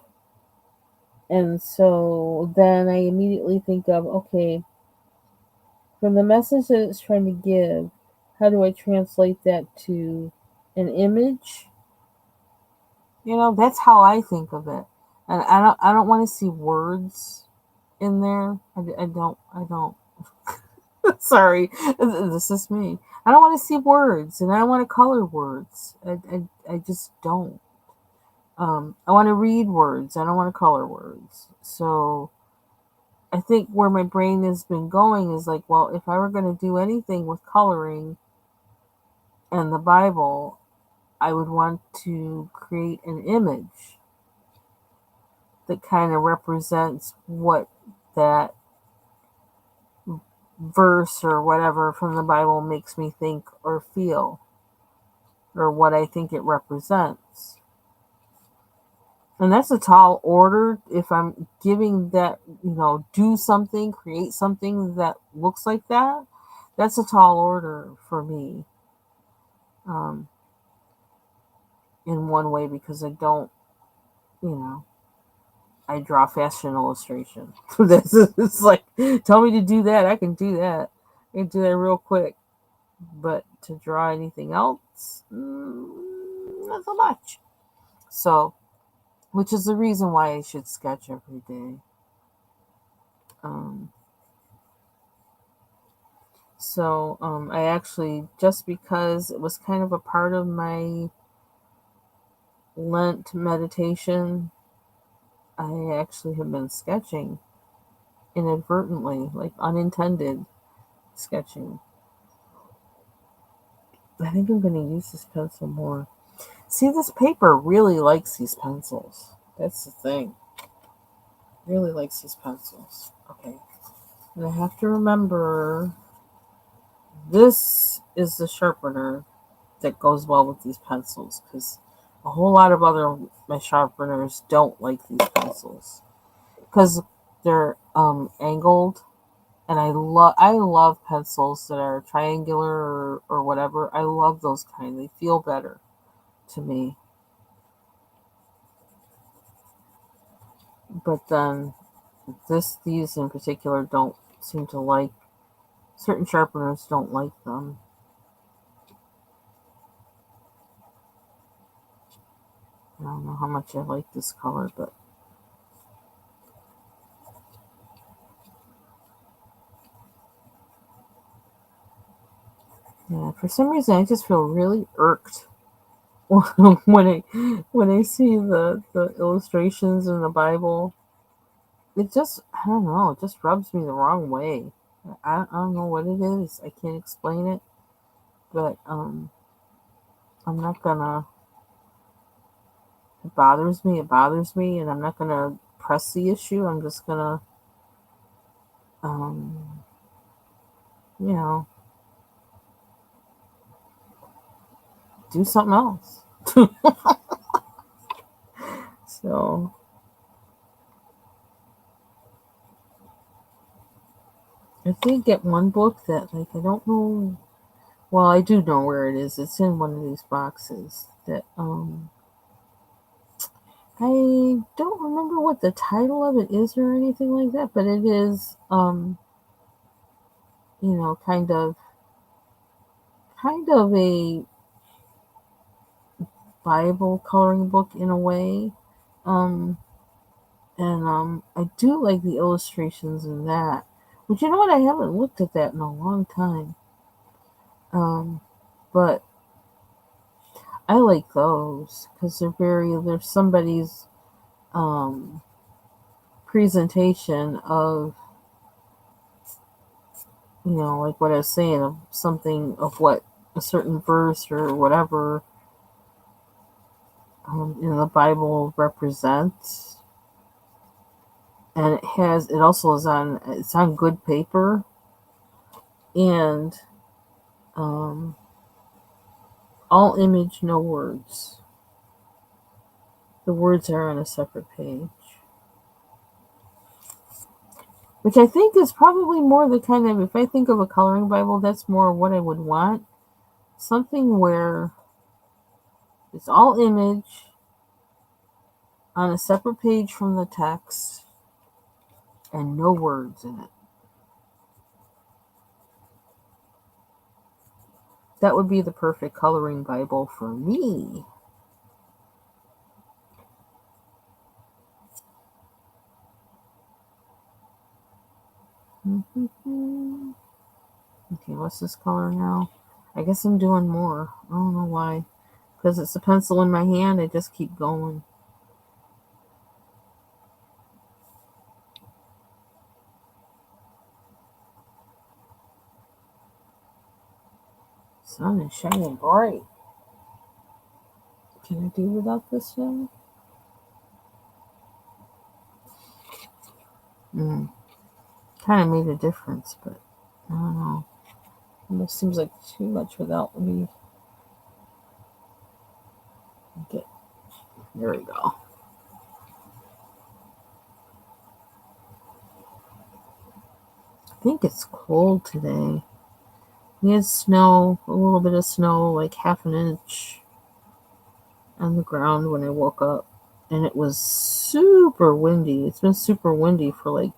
Speaker 1: and so then I immediately think of, okay, from the message that it's trying to give, how do I translate that to an image? That's how I think of it. And I don't want to see words in there. I don't. Sorry, this is me. I don't want to see words, and I don't want to color words. I just don't. I want to read words. I don't want to color words. So I think where my brain has been going is like, well, if I were going to do anything with coloring and the Bible, I would want to create an image that kind of represents what that verse or whatever from the Bible makes me think or feel. or what I think it represents. And that's a tall order if I'm giving that, do something, create something that looks like that. That's a tall order for me, um, in one way, because I don't, you know, I draw fashion illustration. This is, it's like, tell me to do that, I can do that. I can do that real quick. But to draw anything else, not so much. So, which is the reason why I should sketch every day. Um, I actually, just because it was kind of a part of my Lent meditation, I actually have been sketching inadvertently, like unintended sketching. I think I'm going to use this pencil more. See, this paper really likes these pencils. That's the thing. Really likes these pencils. Okay. And I have to remember, this is the sharpener that goes well with these pencils, because a whole lot of other my sharpeners don't like these pencils because they're angled, and I love pencils that are triangular, or whatever. I love those kind. They feel better to me. But then these in particular don't seem to like, certain sharpeners don't like them. I don't know how much I like this color, but yeah, for some reason I just feel really irked when I see the illustrations in the Bible. It just, I don't know, it just rubs me the wrong way. I don't know what it is. I can't explain it, but I'm not gonna. It bothers me. It bothers me, and I'm not gonna press the issue. I'm just gonna, um, you know, do something else. So I did get one book that, like, I don't know. Well, I do know where it is. It's in one of these boxes that I don't remember what the title of it is or anything like that, but it is kind of a Bible coloring book in a way. Um and I do like the illustrations in that. But you know what? I haven't looked at that in a long time. But I like those because they're somebody's um presentation of, like what I was saying, of something, of what a certain verse or whatever in the Bible represents. And it's on good paper, and um, all image, no words. The words are on a separate page, which I think is probably more the kind of, if I think of a coloring Bible, that's more what I would want. Something where it's all image on a separate page from the text and no words in it. That would be the perfect coloring Bible for me. Okay, what's this color now? I guess I'm doing more. I don't know why. Because it's a pencil in my hand, I just keep going. Sun is shining bright. Can I do without this now? Kind of made a difference, but I don't know. Almost seems like too much without me. There we go. I think it's cold today. We had snow, a little bit of snow, like half an inch on the ground when I woke up. And it was super windy. It's been super windy for like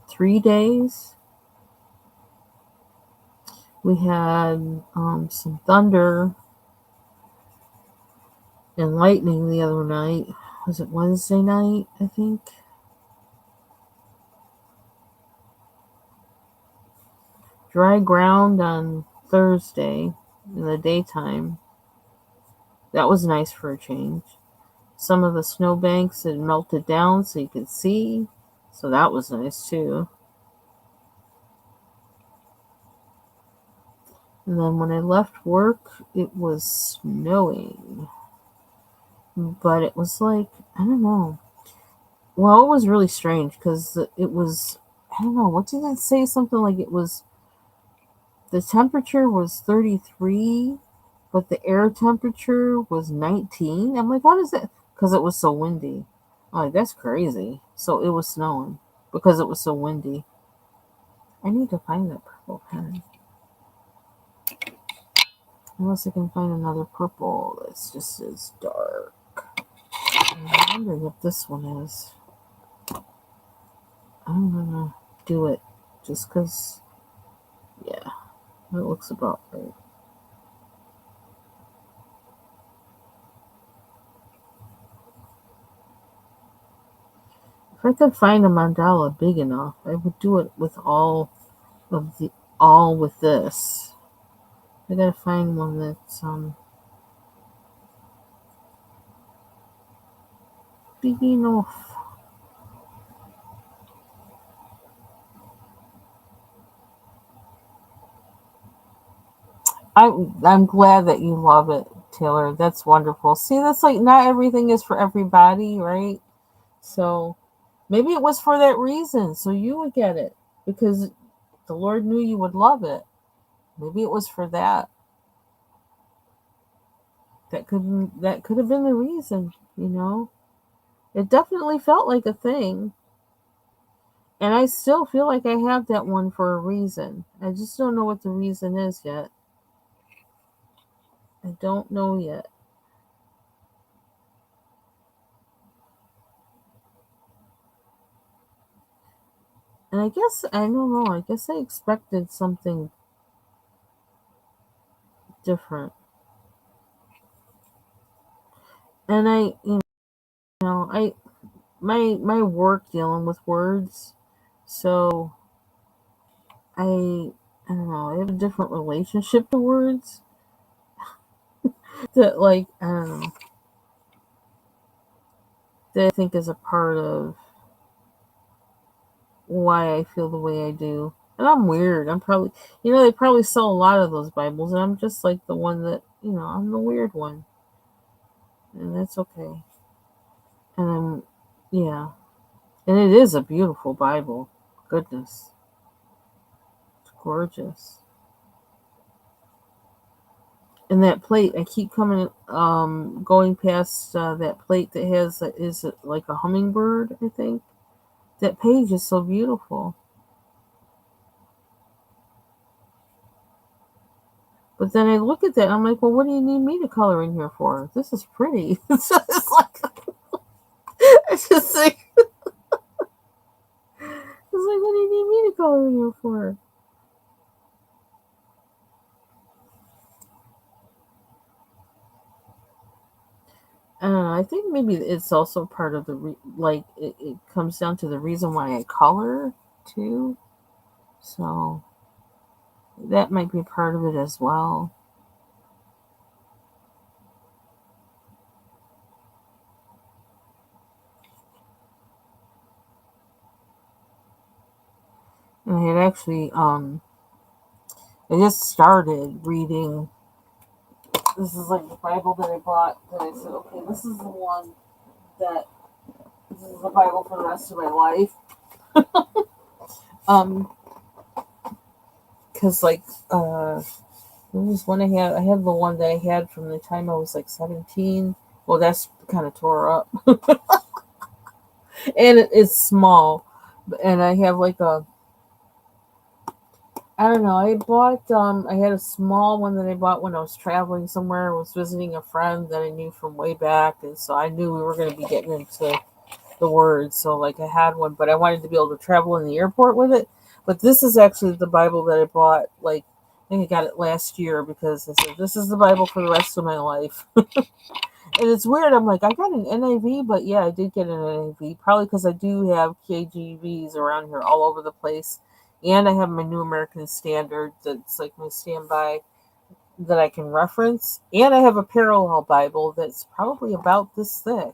Speaker 1: 3 days. We had some thunder and lightning the other night. Was it Wednesday night, I think? Dry ground on Thursday in the daytime. That was nice for a change. Some of the snowbanks had melted down so you could see. So that was nice too. And then when I left work, it was snowing. But it was like, I don't know. Well, it was really strange because it was, I don't know, what did it say? Something like it was, the temperature was 33, but the air temperature was 19. I'm like, how does that? Because it was so windy. I'm like, that's crazy. So it was snowing because it was so windy. I need to find that purple pen. Unless I can find another purple that's just as dark. I wonder what this one is. I'm gonna do it just because, yeah, it looks about right. If I could find a mandala big enough, I would do it with all with this. I gotta find one that's big enough. I'm glad that you love it, Taylor. That's wonderful. See, that's like not everything is for everybody, right? So maybe it was for that reason, so you would get it because the Lord knew you would love it. Maybe it was for that. That could have been the reason, you know. It definitely felt like a thing. And I still feel like I have that one for a reason. I just don't know what the reason is yet. I don't know yet. And I guess I don't know. I guess I expected something different. And I my work dealing with words, so I don't know. I have a different relationship to words that like I don't know that I think is a part of why I feel the way I do. And I'm weird. I'm probably, they probably sell a lot of those Bibles, and I'm just like the one that, I'm the weird one. And that's okay. And yeah. And it is a beautiful Bible. Goodness. It's gorgeous. And that plate, I keep going past that plate that has, is it like a hummingbird, I think? That page is so beautiful. But then I look at that and I'm like, well, what do you need me to color in here for? This is pretty. It's like, it's just like, what do you need me to color in here for? I don't know. I think maybe it's also part of it comes down to the reason why I color too. So that might be part of it as well. And I had actually, I just started reading. This is like the Bible that I bought. That I said, okay, this is the one that this is the Bible for the rest of my life. Um, because there was one I had. I had the one that I had from the time I was like 17, Well, that's kind of tore up, and it's small, and I have like a I don't know. I bought I had a small one that I bought when I was traveling somewhere. I was visiting a friend that I knew from way back, and so I knew we were going to be getting into the words. So like I had one, but I wanted to be able to travel in the airport with it. But this is actually the Bible that I bought. Like I think I got it last year because I said this is the Bible for the rest of my life. And it's weird. I'm like I got an NIV, but yeah, I did get an NIV. Probably because I do have KGVs around here all over the place, and I have my New American Standard that's like my standby that I can reference, and I have a parallel Bible that's probably about this thick,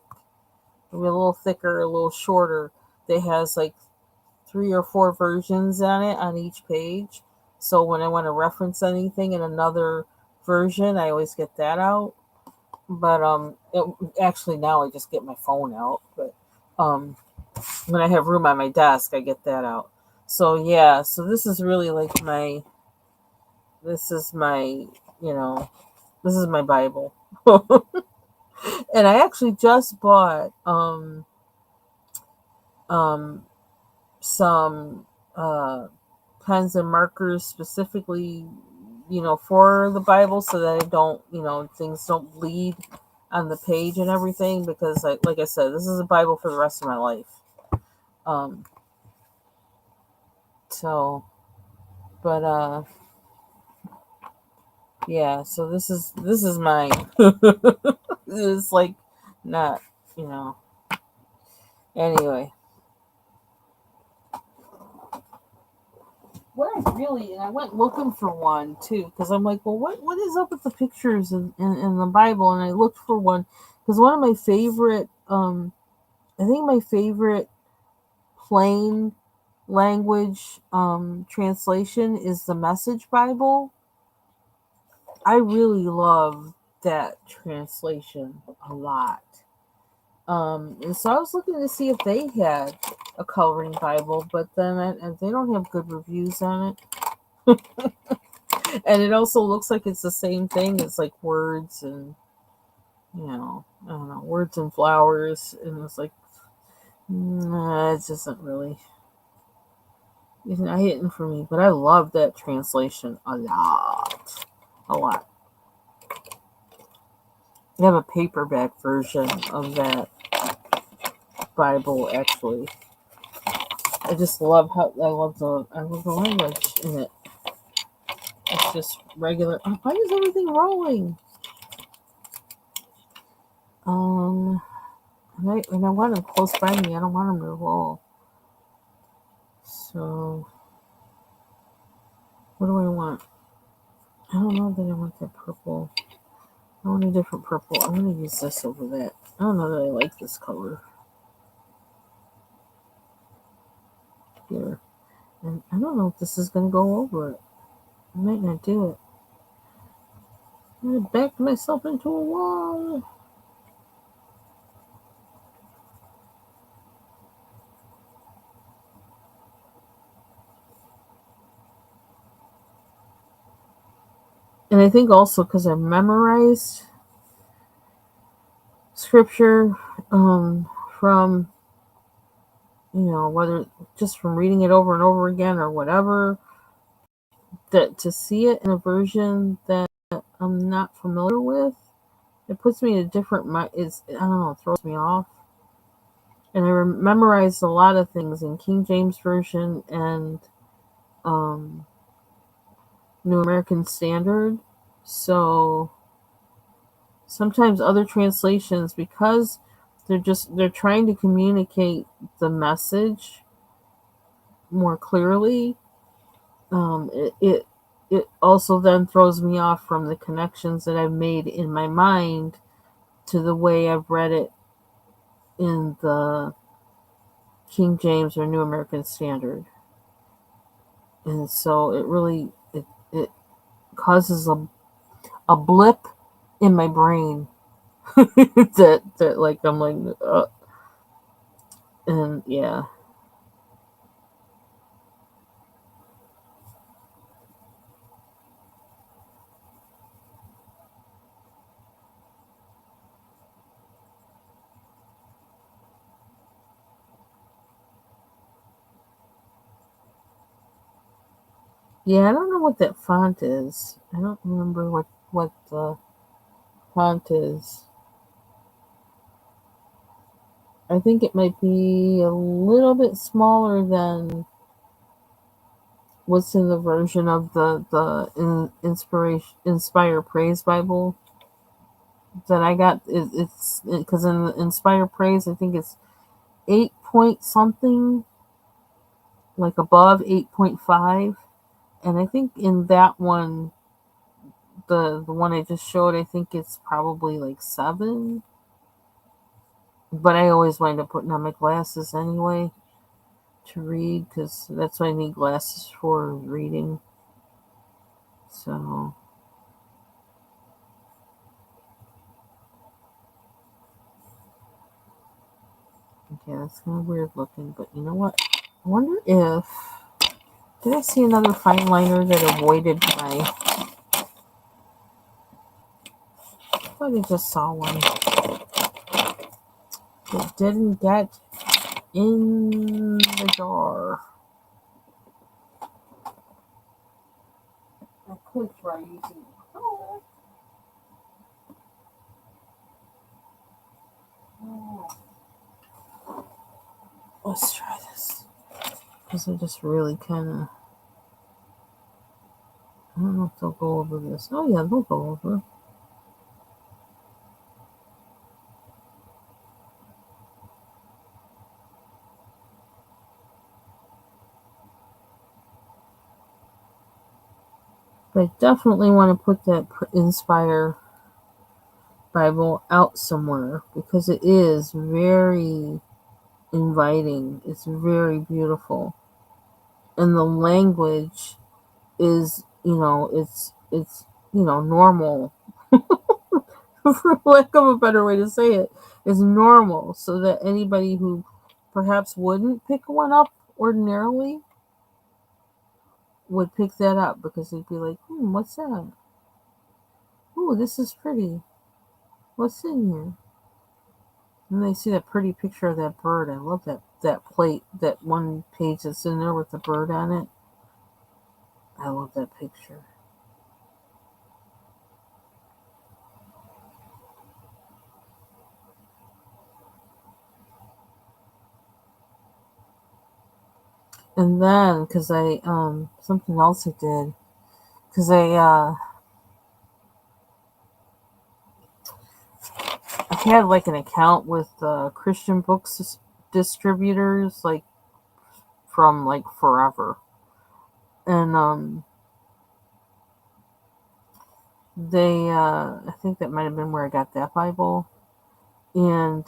Speaker 1: maybe a little thicker, a little shorter. That has like 3 or 4 versions on it on each page. So when I want to reference anything in another version, I always get that out. But actually now I just get my phone out. But um, when I have room on my desk, I get that out. So yeah, so this is really like this is my, you know, this is my Bible. And I actually just bought um some pens and markers specifically, for the Bible so that I don't, things don't bleed on the page and everything because like I said, this is a Bible for the rest of my life. Um so but yeah, so this is mine. It's like not, you know. Anyway, what I really and I went looking for one too because I'm like, well, what is up with the pictures in the Bible? And I looked for one because one of my favorite, I think my favorite plain language translation is the Message Bible. I really love that translation a lot. And so I was looking to see if they had a coloring Bible, but then they don't have good reviews on it. And it also looks like it's the same thing. It's like words and, I don't know, words and flowers. And it's like, nah, it doesn't really, it's not hitting for me. But I love that translation a lot. A lot. I have a paperback version of that Bible, actually. I just love I love the language in it. It's just regular. Oh, why is everything rolling? Um, and I want them close by me. I don't want them to roll. So, what do I want? I don't know that I want that purple. I want a different purple. I'm going to use this over that. I don't know that I like this color here. And I don't know if this is going to go over it. I might not do it. I backed myself into a wall. And I think also because I memorized scripture from, whether just from reading it over and over again or whatever, that to see it in a version that I'm not familiar with, it puts me in a different is I don't know, it throws me off. And I memorized a lot of things in King James version and um, New American Standard. So sometimes other translations, because they're trying to communicate the message more clearly, it also then throws me off from the connections that I've made in my mind to the way I've read it in the King James or New American Standard. And so it causes a blip in my brain that like I'm like and yeah. Yeah, I don't know what that font is. I don't remember what the font is. I think it might be a little bit smaller than what's in the version of the inspiration Inspire Praise Bible that I got. It's because in the Inspire Praise, I think it's 8 point something, like above 8.5, and I think in that one, the one I just showed, I think it's probably like 7. But I always wind up putting on my glasses anyway to read because that's what I need glasses for, reading. So okay, that's kind of weird looking, but you know what? I wonder if did I see another fine liner that avoided my? I thought I just saw one that didn't get in the jar. I could try using. Oh, let's try this because I just really kind of. I don't know if they'll go over this. Oh yeah, they'll go over. But I definitely want to put that Inspire Bible out somewhere because it is very inviting. It's very beautiful. And the language is, normal. For lack of a better way to say it, is normal so that anybody who perhaps wouldn't pick one up ordinarily would pick that up because they'd be like, what's that? Ooh, this is pretty. What's in here? And they see that pretty picture of that bird. I love that plate, that one page that's in there with the bird on it. I love that picture. And then, because I something else I did, because I had like an account with Christian books distributors, like from like forever, and they I think that might have been where I got that Bible. And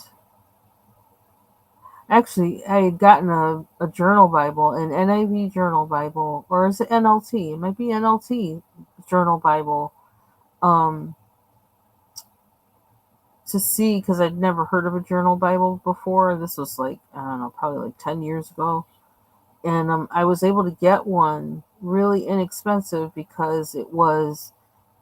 Speaker 1: actually, I had gotten a journal Bible, an NIV journal Bible, or is it NLT? It might be NLT journal Bible. Um, to see because I'd never heard of a journal Bible before. This was like, I don't know, probably like 10 years ago. And I was able to get one really inexpensive because it was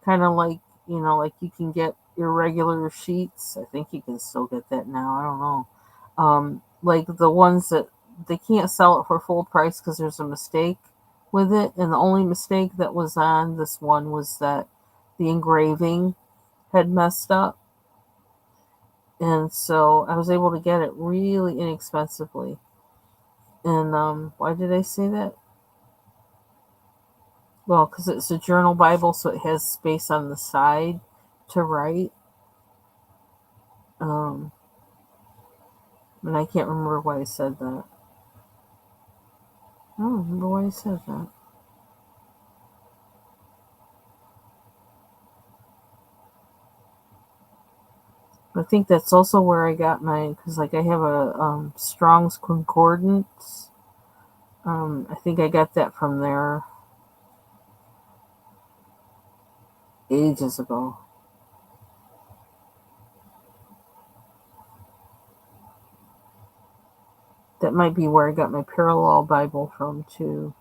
Speaker 1: kind of like, like you can get irregular sheets. I think you can still get that now. I don't know. Like the ones that they can't sell it for full price because there's a mistake with it. And the only mistake that was on this one was that the engraving had messed up. And so I was able to get it really inexpensively. And why did I say that? Well, because it's a journal Bible, so it has space on the side to write. Um, and I can't remember why I said that. I don't remember why I said that. I think that's also where I got my, because like I have a Strong's Concordance. I think I got that from there ages ago. That might be where I got my Parallel Bible from too.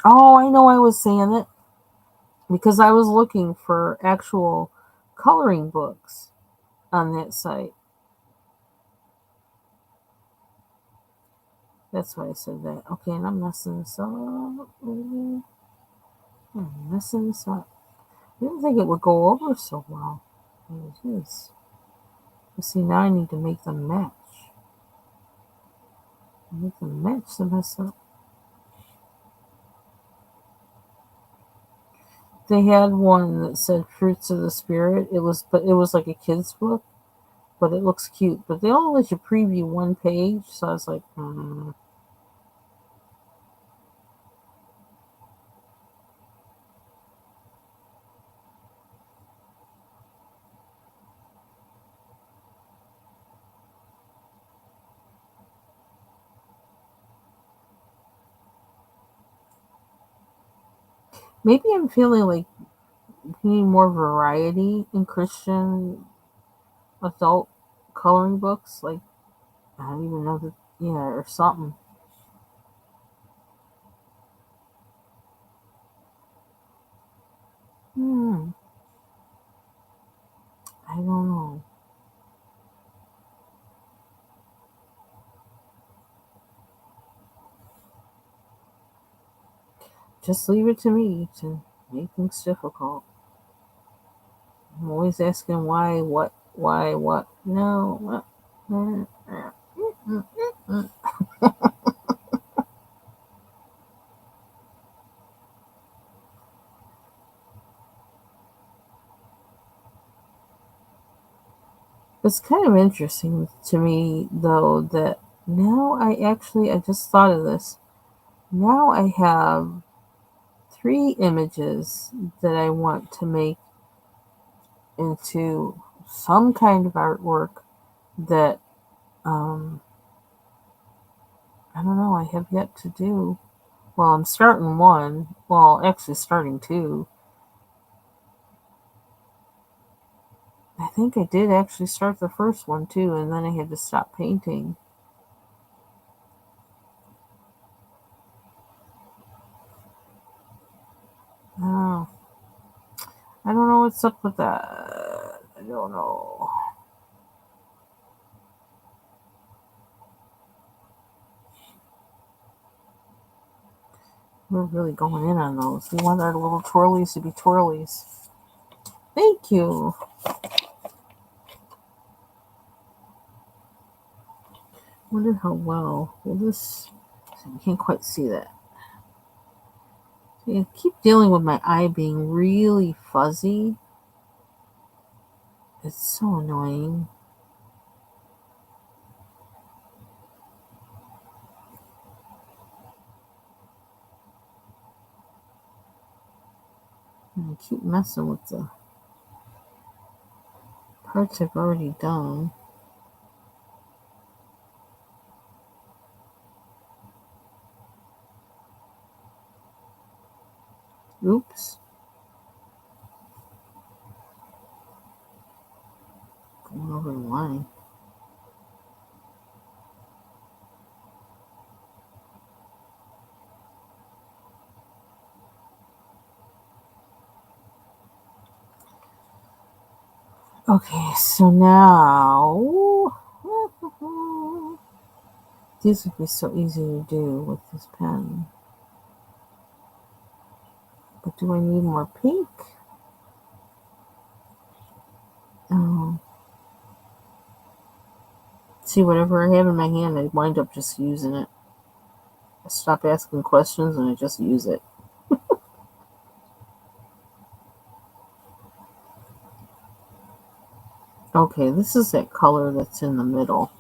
Speaker 1: Oh, I know I was saying it because I was looking for actual coloring books on that site. That's why I said that. Okay, and I'm messing this up. I'm messing this up. I didn't think it would go over so well. But it is. But see, now I need to make them match. Make them match the mess up. They had one that said Fruits of the Spirit. But it was like a kid's book, but it looks cute. But they only let you preview one page, so I was like, maybe I'm feeling like we need more variety in Christian adult coloring books. Like, I don't even know that, yeah, or something. Hmm, I don't know. Just leave it to me to make things difficult. I'm always asking why, what, why, what. No, what? It's kind of interesting to me, though, that now I just thought of this. Now I have three images that I want to make into some kind of artwork that I don't know, I have yet to do. Well, I'm starting one. Well, actually, starting two. I think I did actually start the first one too, and then I had to stop painting. Oh, I don't know what's up with that. I don't know. We're really going in on those. We want our little twirlies to be twirlies. Thank you. Wonder how well will this. I can't quite see that. I keep dealing with my eye being really fuzzy. It's so annoying. And I keep messing with the parts I've already done. Oops. Going over the line. Okay, so now these would be so easy to do with this pen. But do I need more pink? Oh. See, whatever I have in my hand, I wind up just using it. I stop asking questions and I just use it. Okay, this is that color that's in the middle.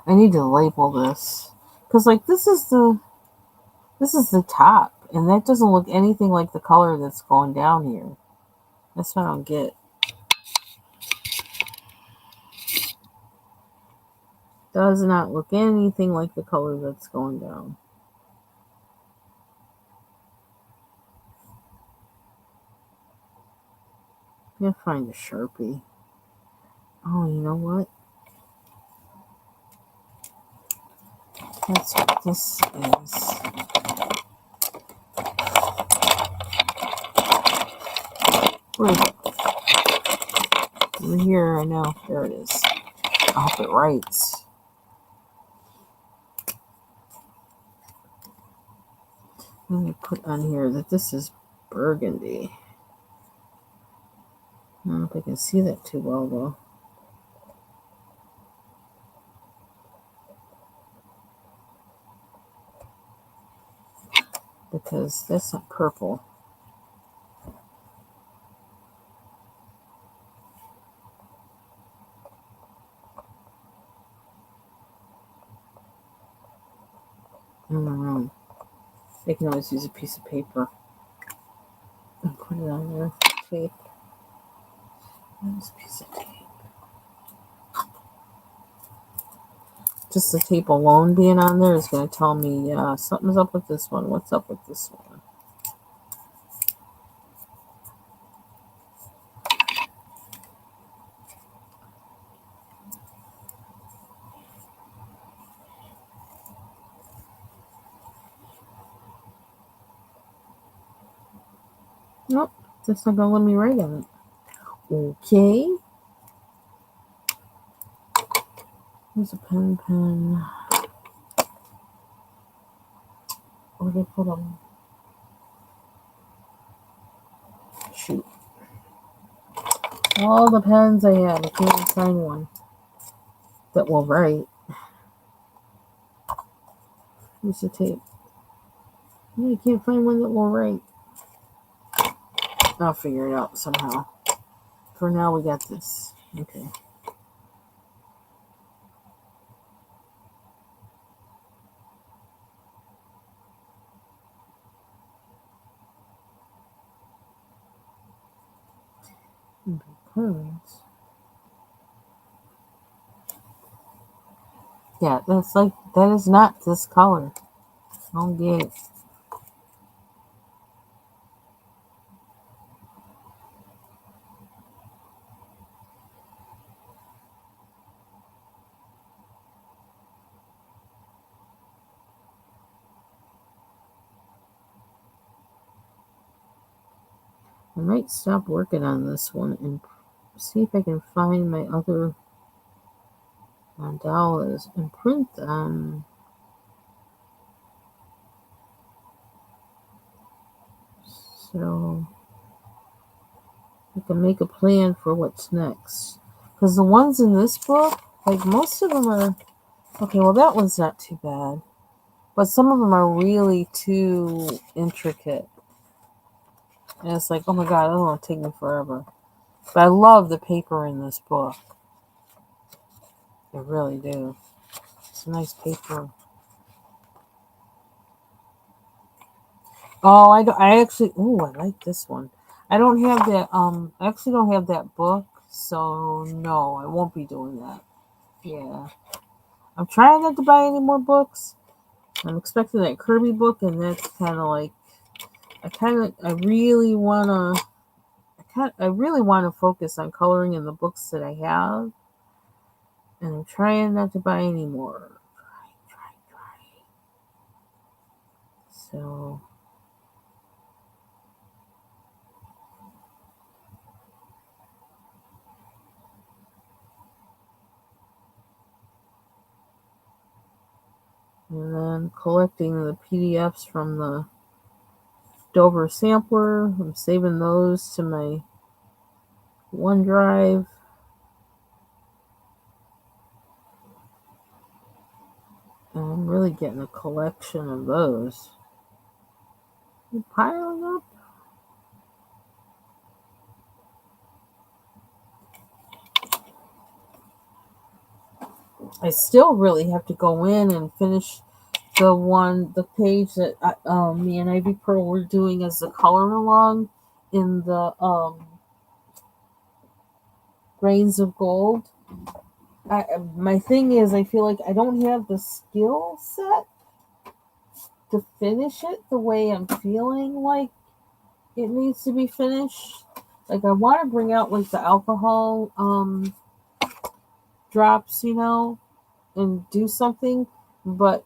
Speaker 1: I need to label this. Because, like, this is the top. And that doesn't look anything like the color that's going down here. That's what I don't get. Does not look anything like the color that's going down. I'm gonna find a Sharpie. Oh, you know what? That's what this is. Where is it? Over here, I know. There it is. I hope it writes. put on here that this is burgundy. I don't know if I can see that too well though. Because that's not purple. I don't know. They can always use a piece of paper and put it on there. Tape. Nice piece of tape. Just the tape alone being on there is going to tell me, yeah, something's up with this one. What's up with this one? Nope, that's not going to let me write on it. Okay. Here's a pen. Where did I put them? Shoot. All the pens I have, I can't even find one that will write. Here's the tape. I can't find one that will write. I'll figure it out somehow. For now, we got this. Okay. Because, yeah, that's like, that is not this color. Okay. I might stop working on this one and see if I can find my other mandalas and print them. So I can make a plan for what's next. Because the ones in this book, like most of them are, okay, well that one's not too bad. But some of them are really too intricate. And it's like, oh my god, this will take me forever. But I love the paper in this book. I really do. It's nice paper. Oh, I actually, ooh, I like this one. I don't have that, I actually don't have that book, so no, I won't be doing that. Yeah. I'm trying not to buy any more books. I'm expecting that Kirby book, and that's kind of like, I really want to, I really want to focus on coloring in the books that I have, and I'm trying not to buy any more. Try. So, and then collecting the PDFs from the Dover sampler. I'm saving those to my OneDrive. And I'm really getting a collection of those. Piling up. I still really have to go in and finish the page that me and Ivy Pearl were doing as a color along in the Grains of Gold. My thing is, I feel like I don't have the skill set to finish it the way I'm feeling like it needs to be finished. Like I want to bring out like the alcohol drops, and do something, but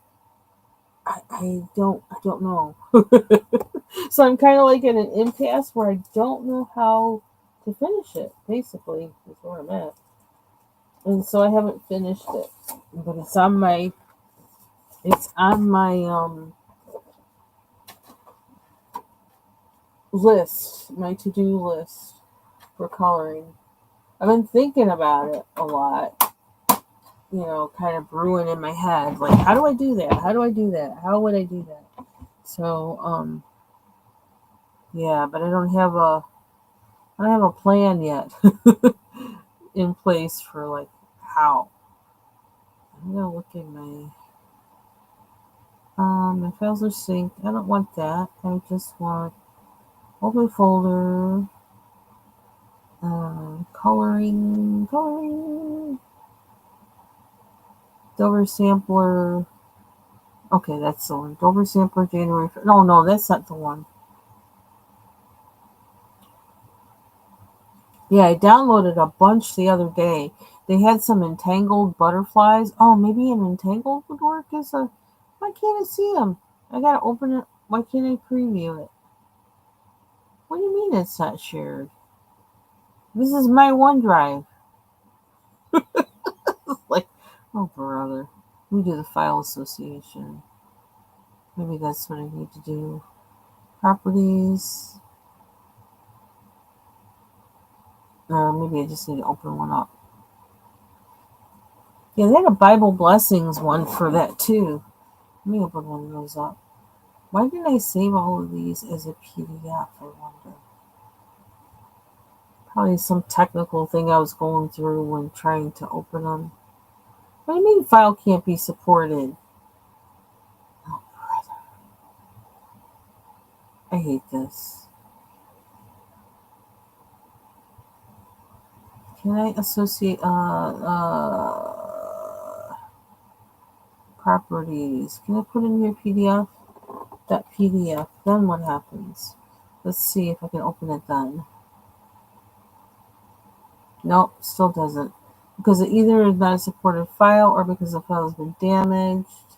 Speaker 1: I don't know. So I'm kind of like in an impasse where I don't know how to finish it. Basically, is where I'm at, and so I haven't finished it, but it's on my list, my to-do list for coloring. I've been thinking about it a lot, kind of brewing in my head. Like, how do I do that? How do I do that? How would I do that? So, yeah, but I don't have a plan yet in place for like how. I'm gonna look at my files are synced. I don't want that. I just want open folder, coloring, Dover sampler. Okay, that's the one. Dover sampler January. No, no, that's not the one. Yeah, I downloaded a bunch the other day. They had some entangled butterflies. Oh, maybe an entangled would work as a. Why can't I see them? I gotta open it. Why can't I preview it? What do you mean it's not shared? This is my OneDrive. Like, oh brother. Let me do the file association. Maybe that's what I need to do. Properties. Maybe I just need to open one up. Yeah, they had a Bible blessings one for that too. Let me open one of those up. Why did I save all of these as a PDF, I wonder? Probably some technical thing I was going through when trying to open them. What do you mean file can't be supported? Oh, brother. I hate this. Can I associate properties? Can I put in here PDF? That PDF. Then what happens? Let's see if I can open it then. Nope, still doesn't. Because it either is not a supported file or because the file has been damaged.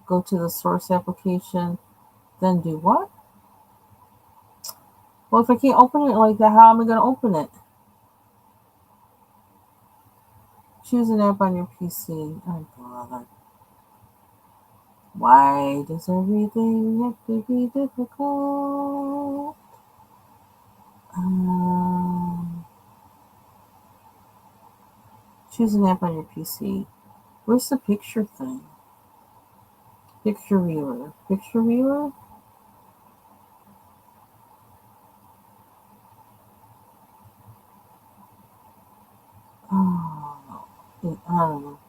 Speaker 1: Go to the source application. Then do what? Well, if I can't open it like that, how am I going to open it? Choose an app on your PC. Oh, brother. Why does everything have to be difficult? Choose an app on your PC. Where's the picture thing? Picture viewer. Picture viewer? Oh, I don't know.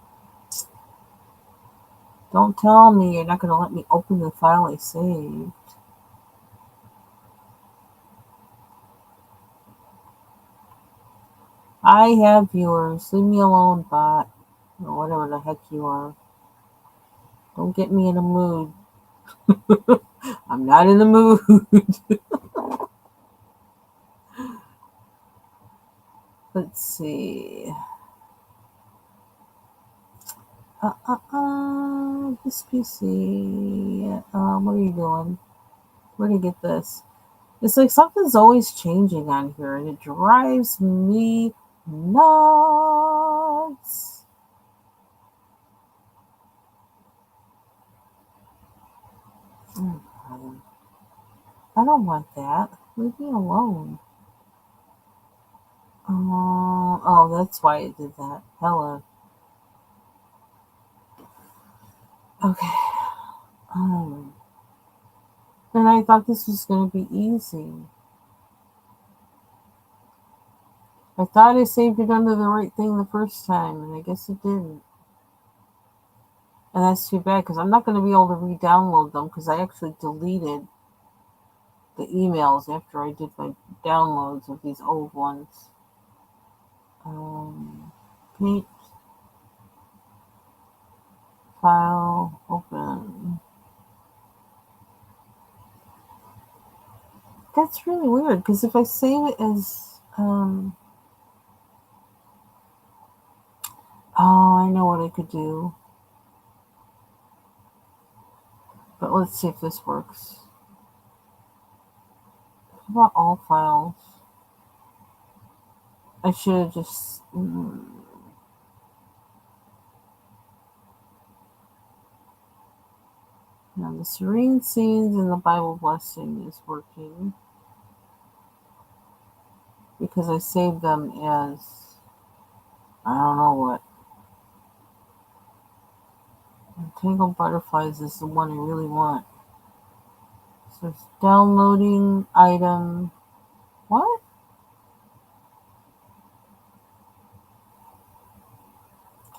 Speaker 1: Don't tell me you're not going to let me open the file I saved. I have viewers. Leave me alone, bot. Or whatever the heck you are. Don't get me in a mood. I'm not in the mood. Let's see. This PC. What are you doing? Where do you get this? It's like something's always changing on here, and it drives me nuts. Oh, I don't want that. Leave me alone. Oh, that's why it did that. Hello. Okay. Um, and I thought this was going to be easy. I thought I saved it under the right thing the first time, and I guess it didn't. And that's too bad because I'm not going to be able to re-download them because I actually deleted the emails after I did my downloads of these old ones. Paint, file, open. That's really weird because if I save it as oh, I know what I could do. But let's see if this works. How about all files? I should have just. Now the serene scenes in the Bible blessing is working because I saved them as I don't know what. Tangled Butterflies is the one I really want. So it's downloading item. What?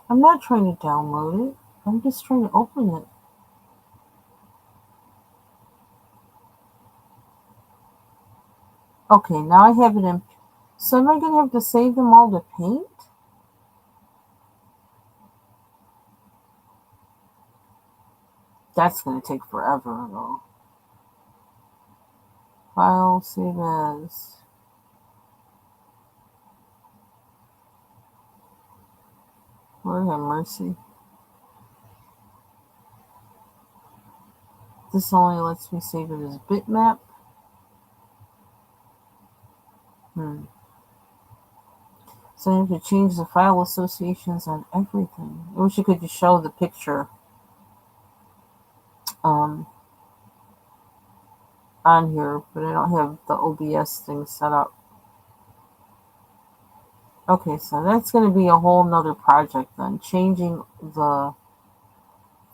Speaker 1: I'm not trying to download it. I'm just trying to open it. Okay, now I have it in. So am I going to have to save them all to paint? That's going to take forever, though. File, save as. Lord have mercy. This only lets me save it as bitmap. So I have to change the file associations on everything. I wish I could just show the picture on here, but I don't have the OBS thing set up. Okay, so that's going to be a whole nother project then, changing the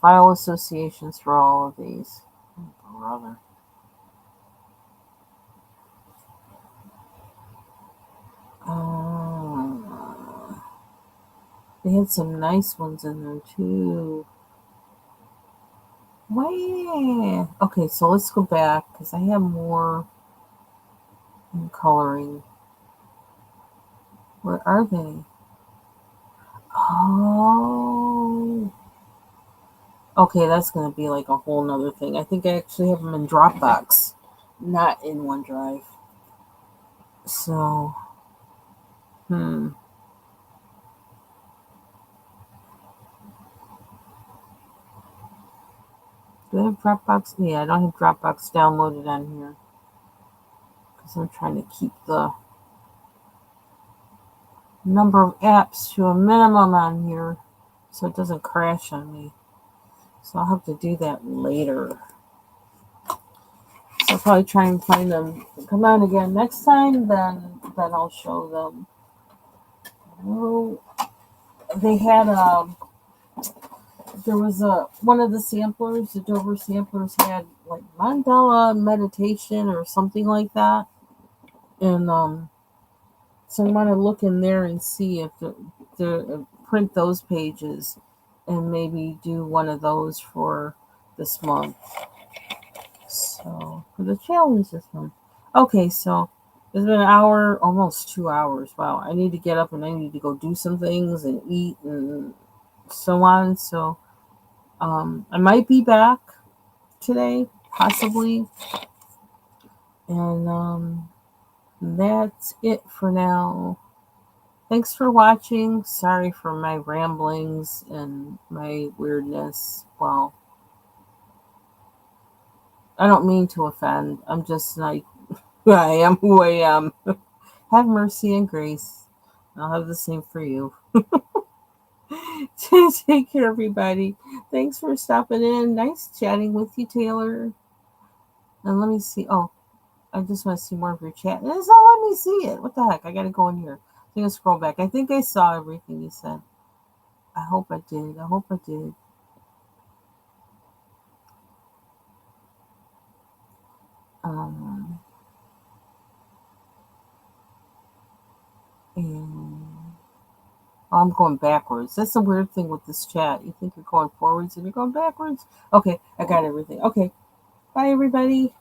Speaker 1: file associations for all of these. Oh, brother. They had some nice ones in there too. Wow. Okay, so let's go back because I have more in coloring. Where are they? Oh. Okay, that's going to be like a whole nother thing. I think I actually have them in Dropbox, not in OneDrive. So, do I have Dropbox? Yeah, I don't have Dropbox downloaded on here because I'm trying to keep the number of apps to a minimum on here so it doesn't crash on me. So I'll have to do that later. So I'll probably try and find them. Come on again next time, then I'll show them. Oh, they had there was one of the samplers, the Dover samplers had like mandala meditation or something like that, and so I want to look in there and see if the print those pages and maybe do one of those for this month. So for the challenge this month. Okay, so it's been an hour, almost 2 hours. Wow, I need to get up and I need to go do some things and eat and so on. So I might be back today, possibly. And that's it for now. Thanks for watching. Sorry for my ramblings and my weirdness. Well, I don't mean to offend. I'm just like, I am who I am. Have mercy and grace. I'll have the same for you. Take care, everybody. Thanks for stopping in. Nice chatting with you, Taylor. And let me see. Oh, I just want to see more of your chat. And it's not letting me see it. What the heck? I got to go in here. I'm going to scroll back. I think I saw everything you said. I hope I did. I hope I did. And I'm going backwards. That's the weird thing with this chat. You think you're going forwards and you're going backwards. Okay, I got everything. Okay, bye everybody.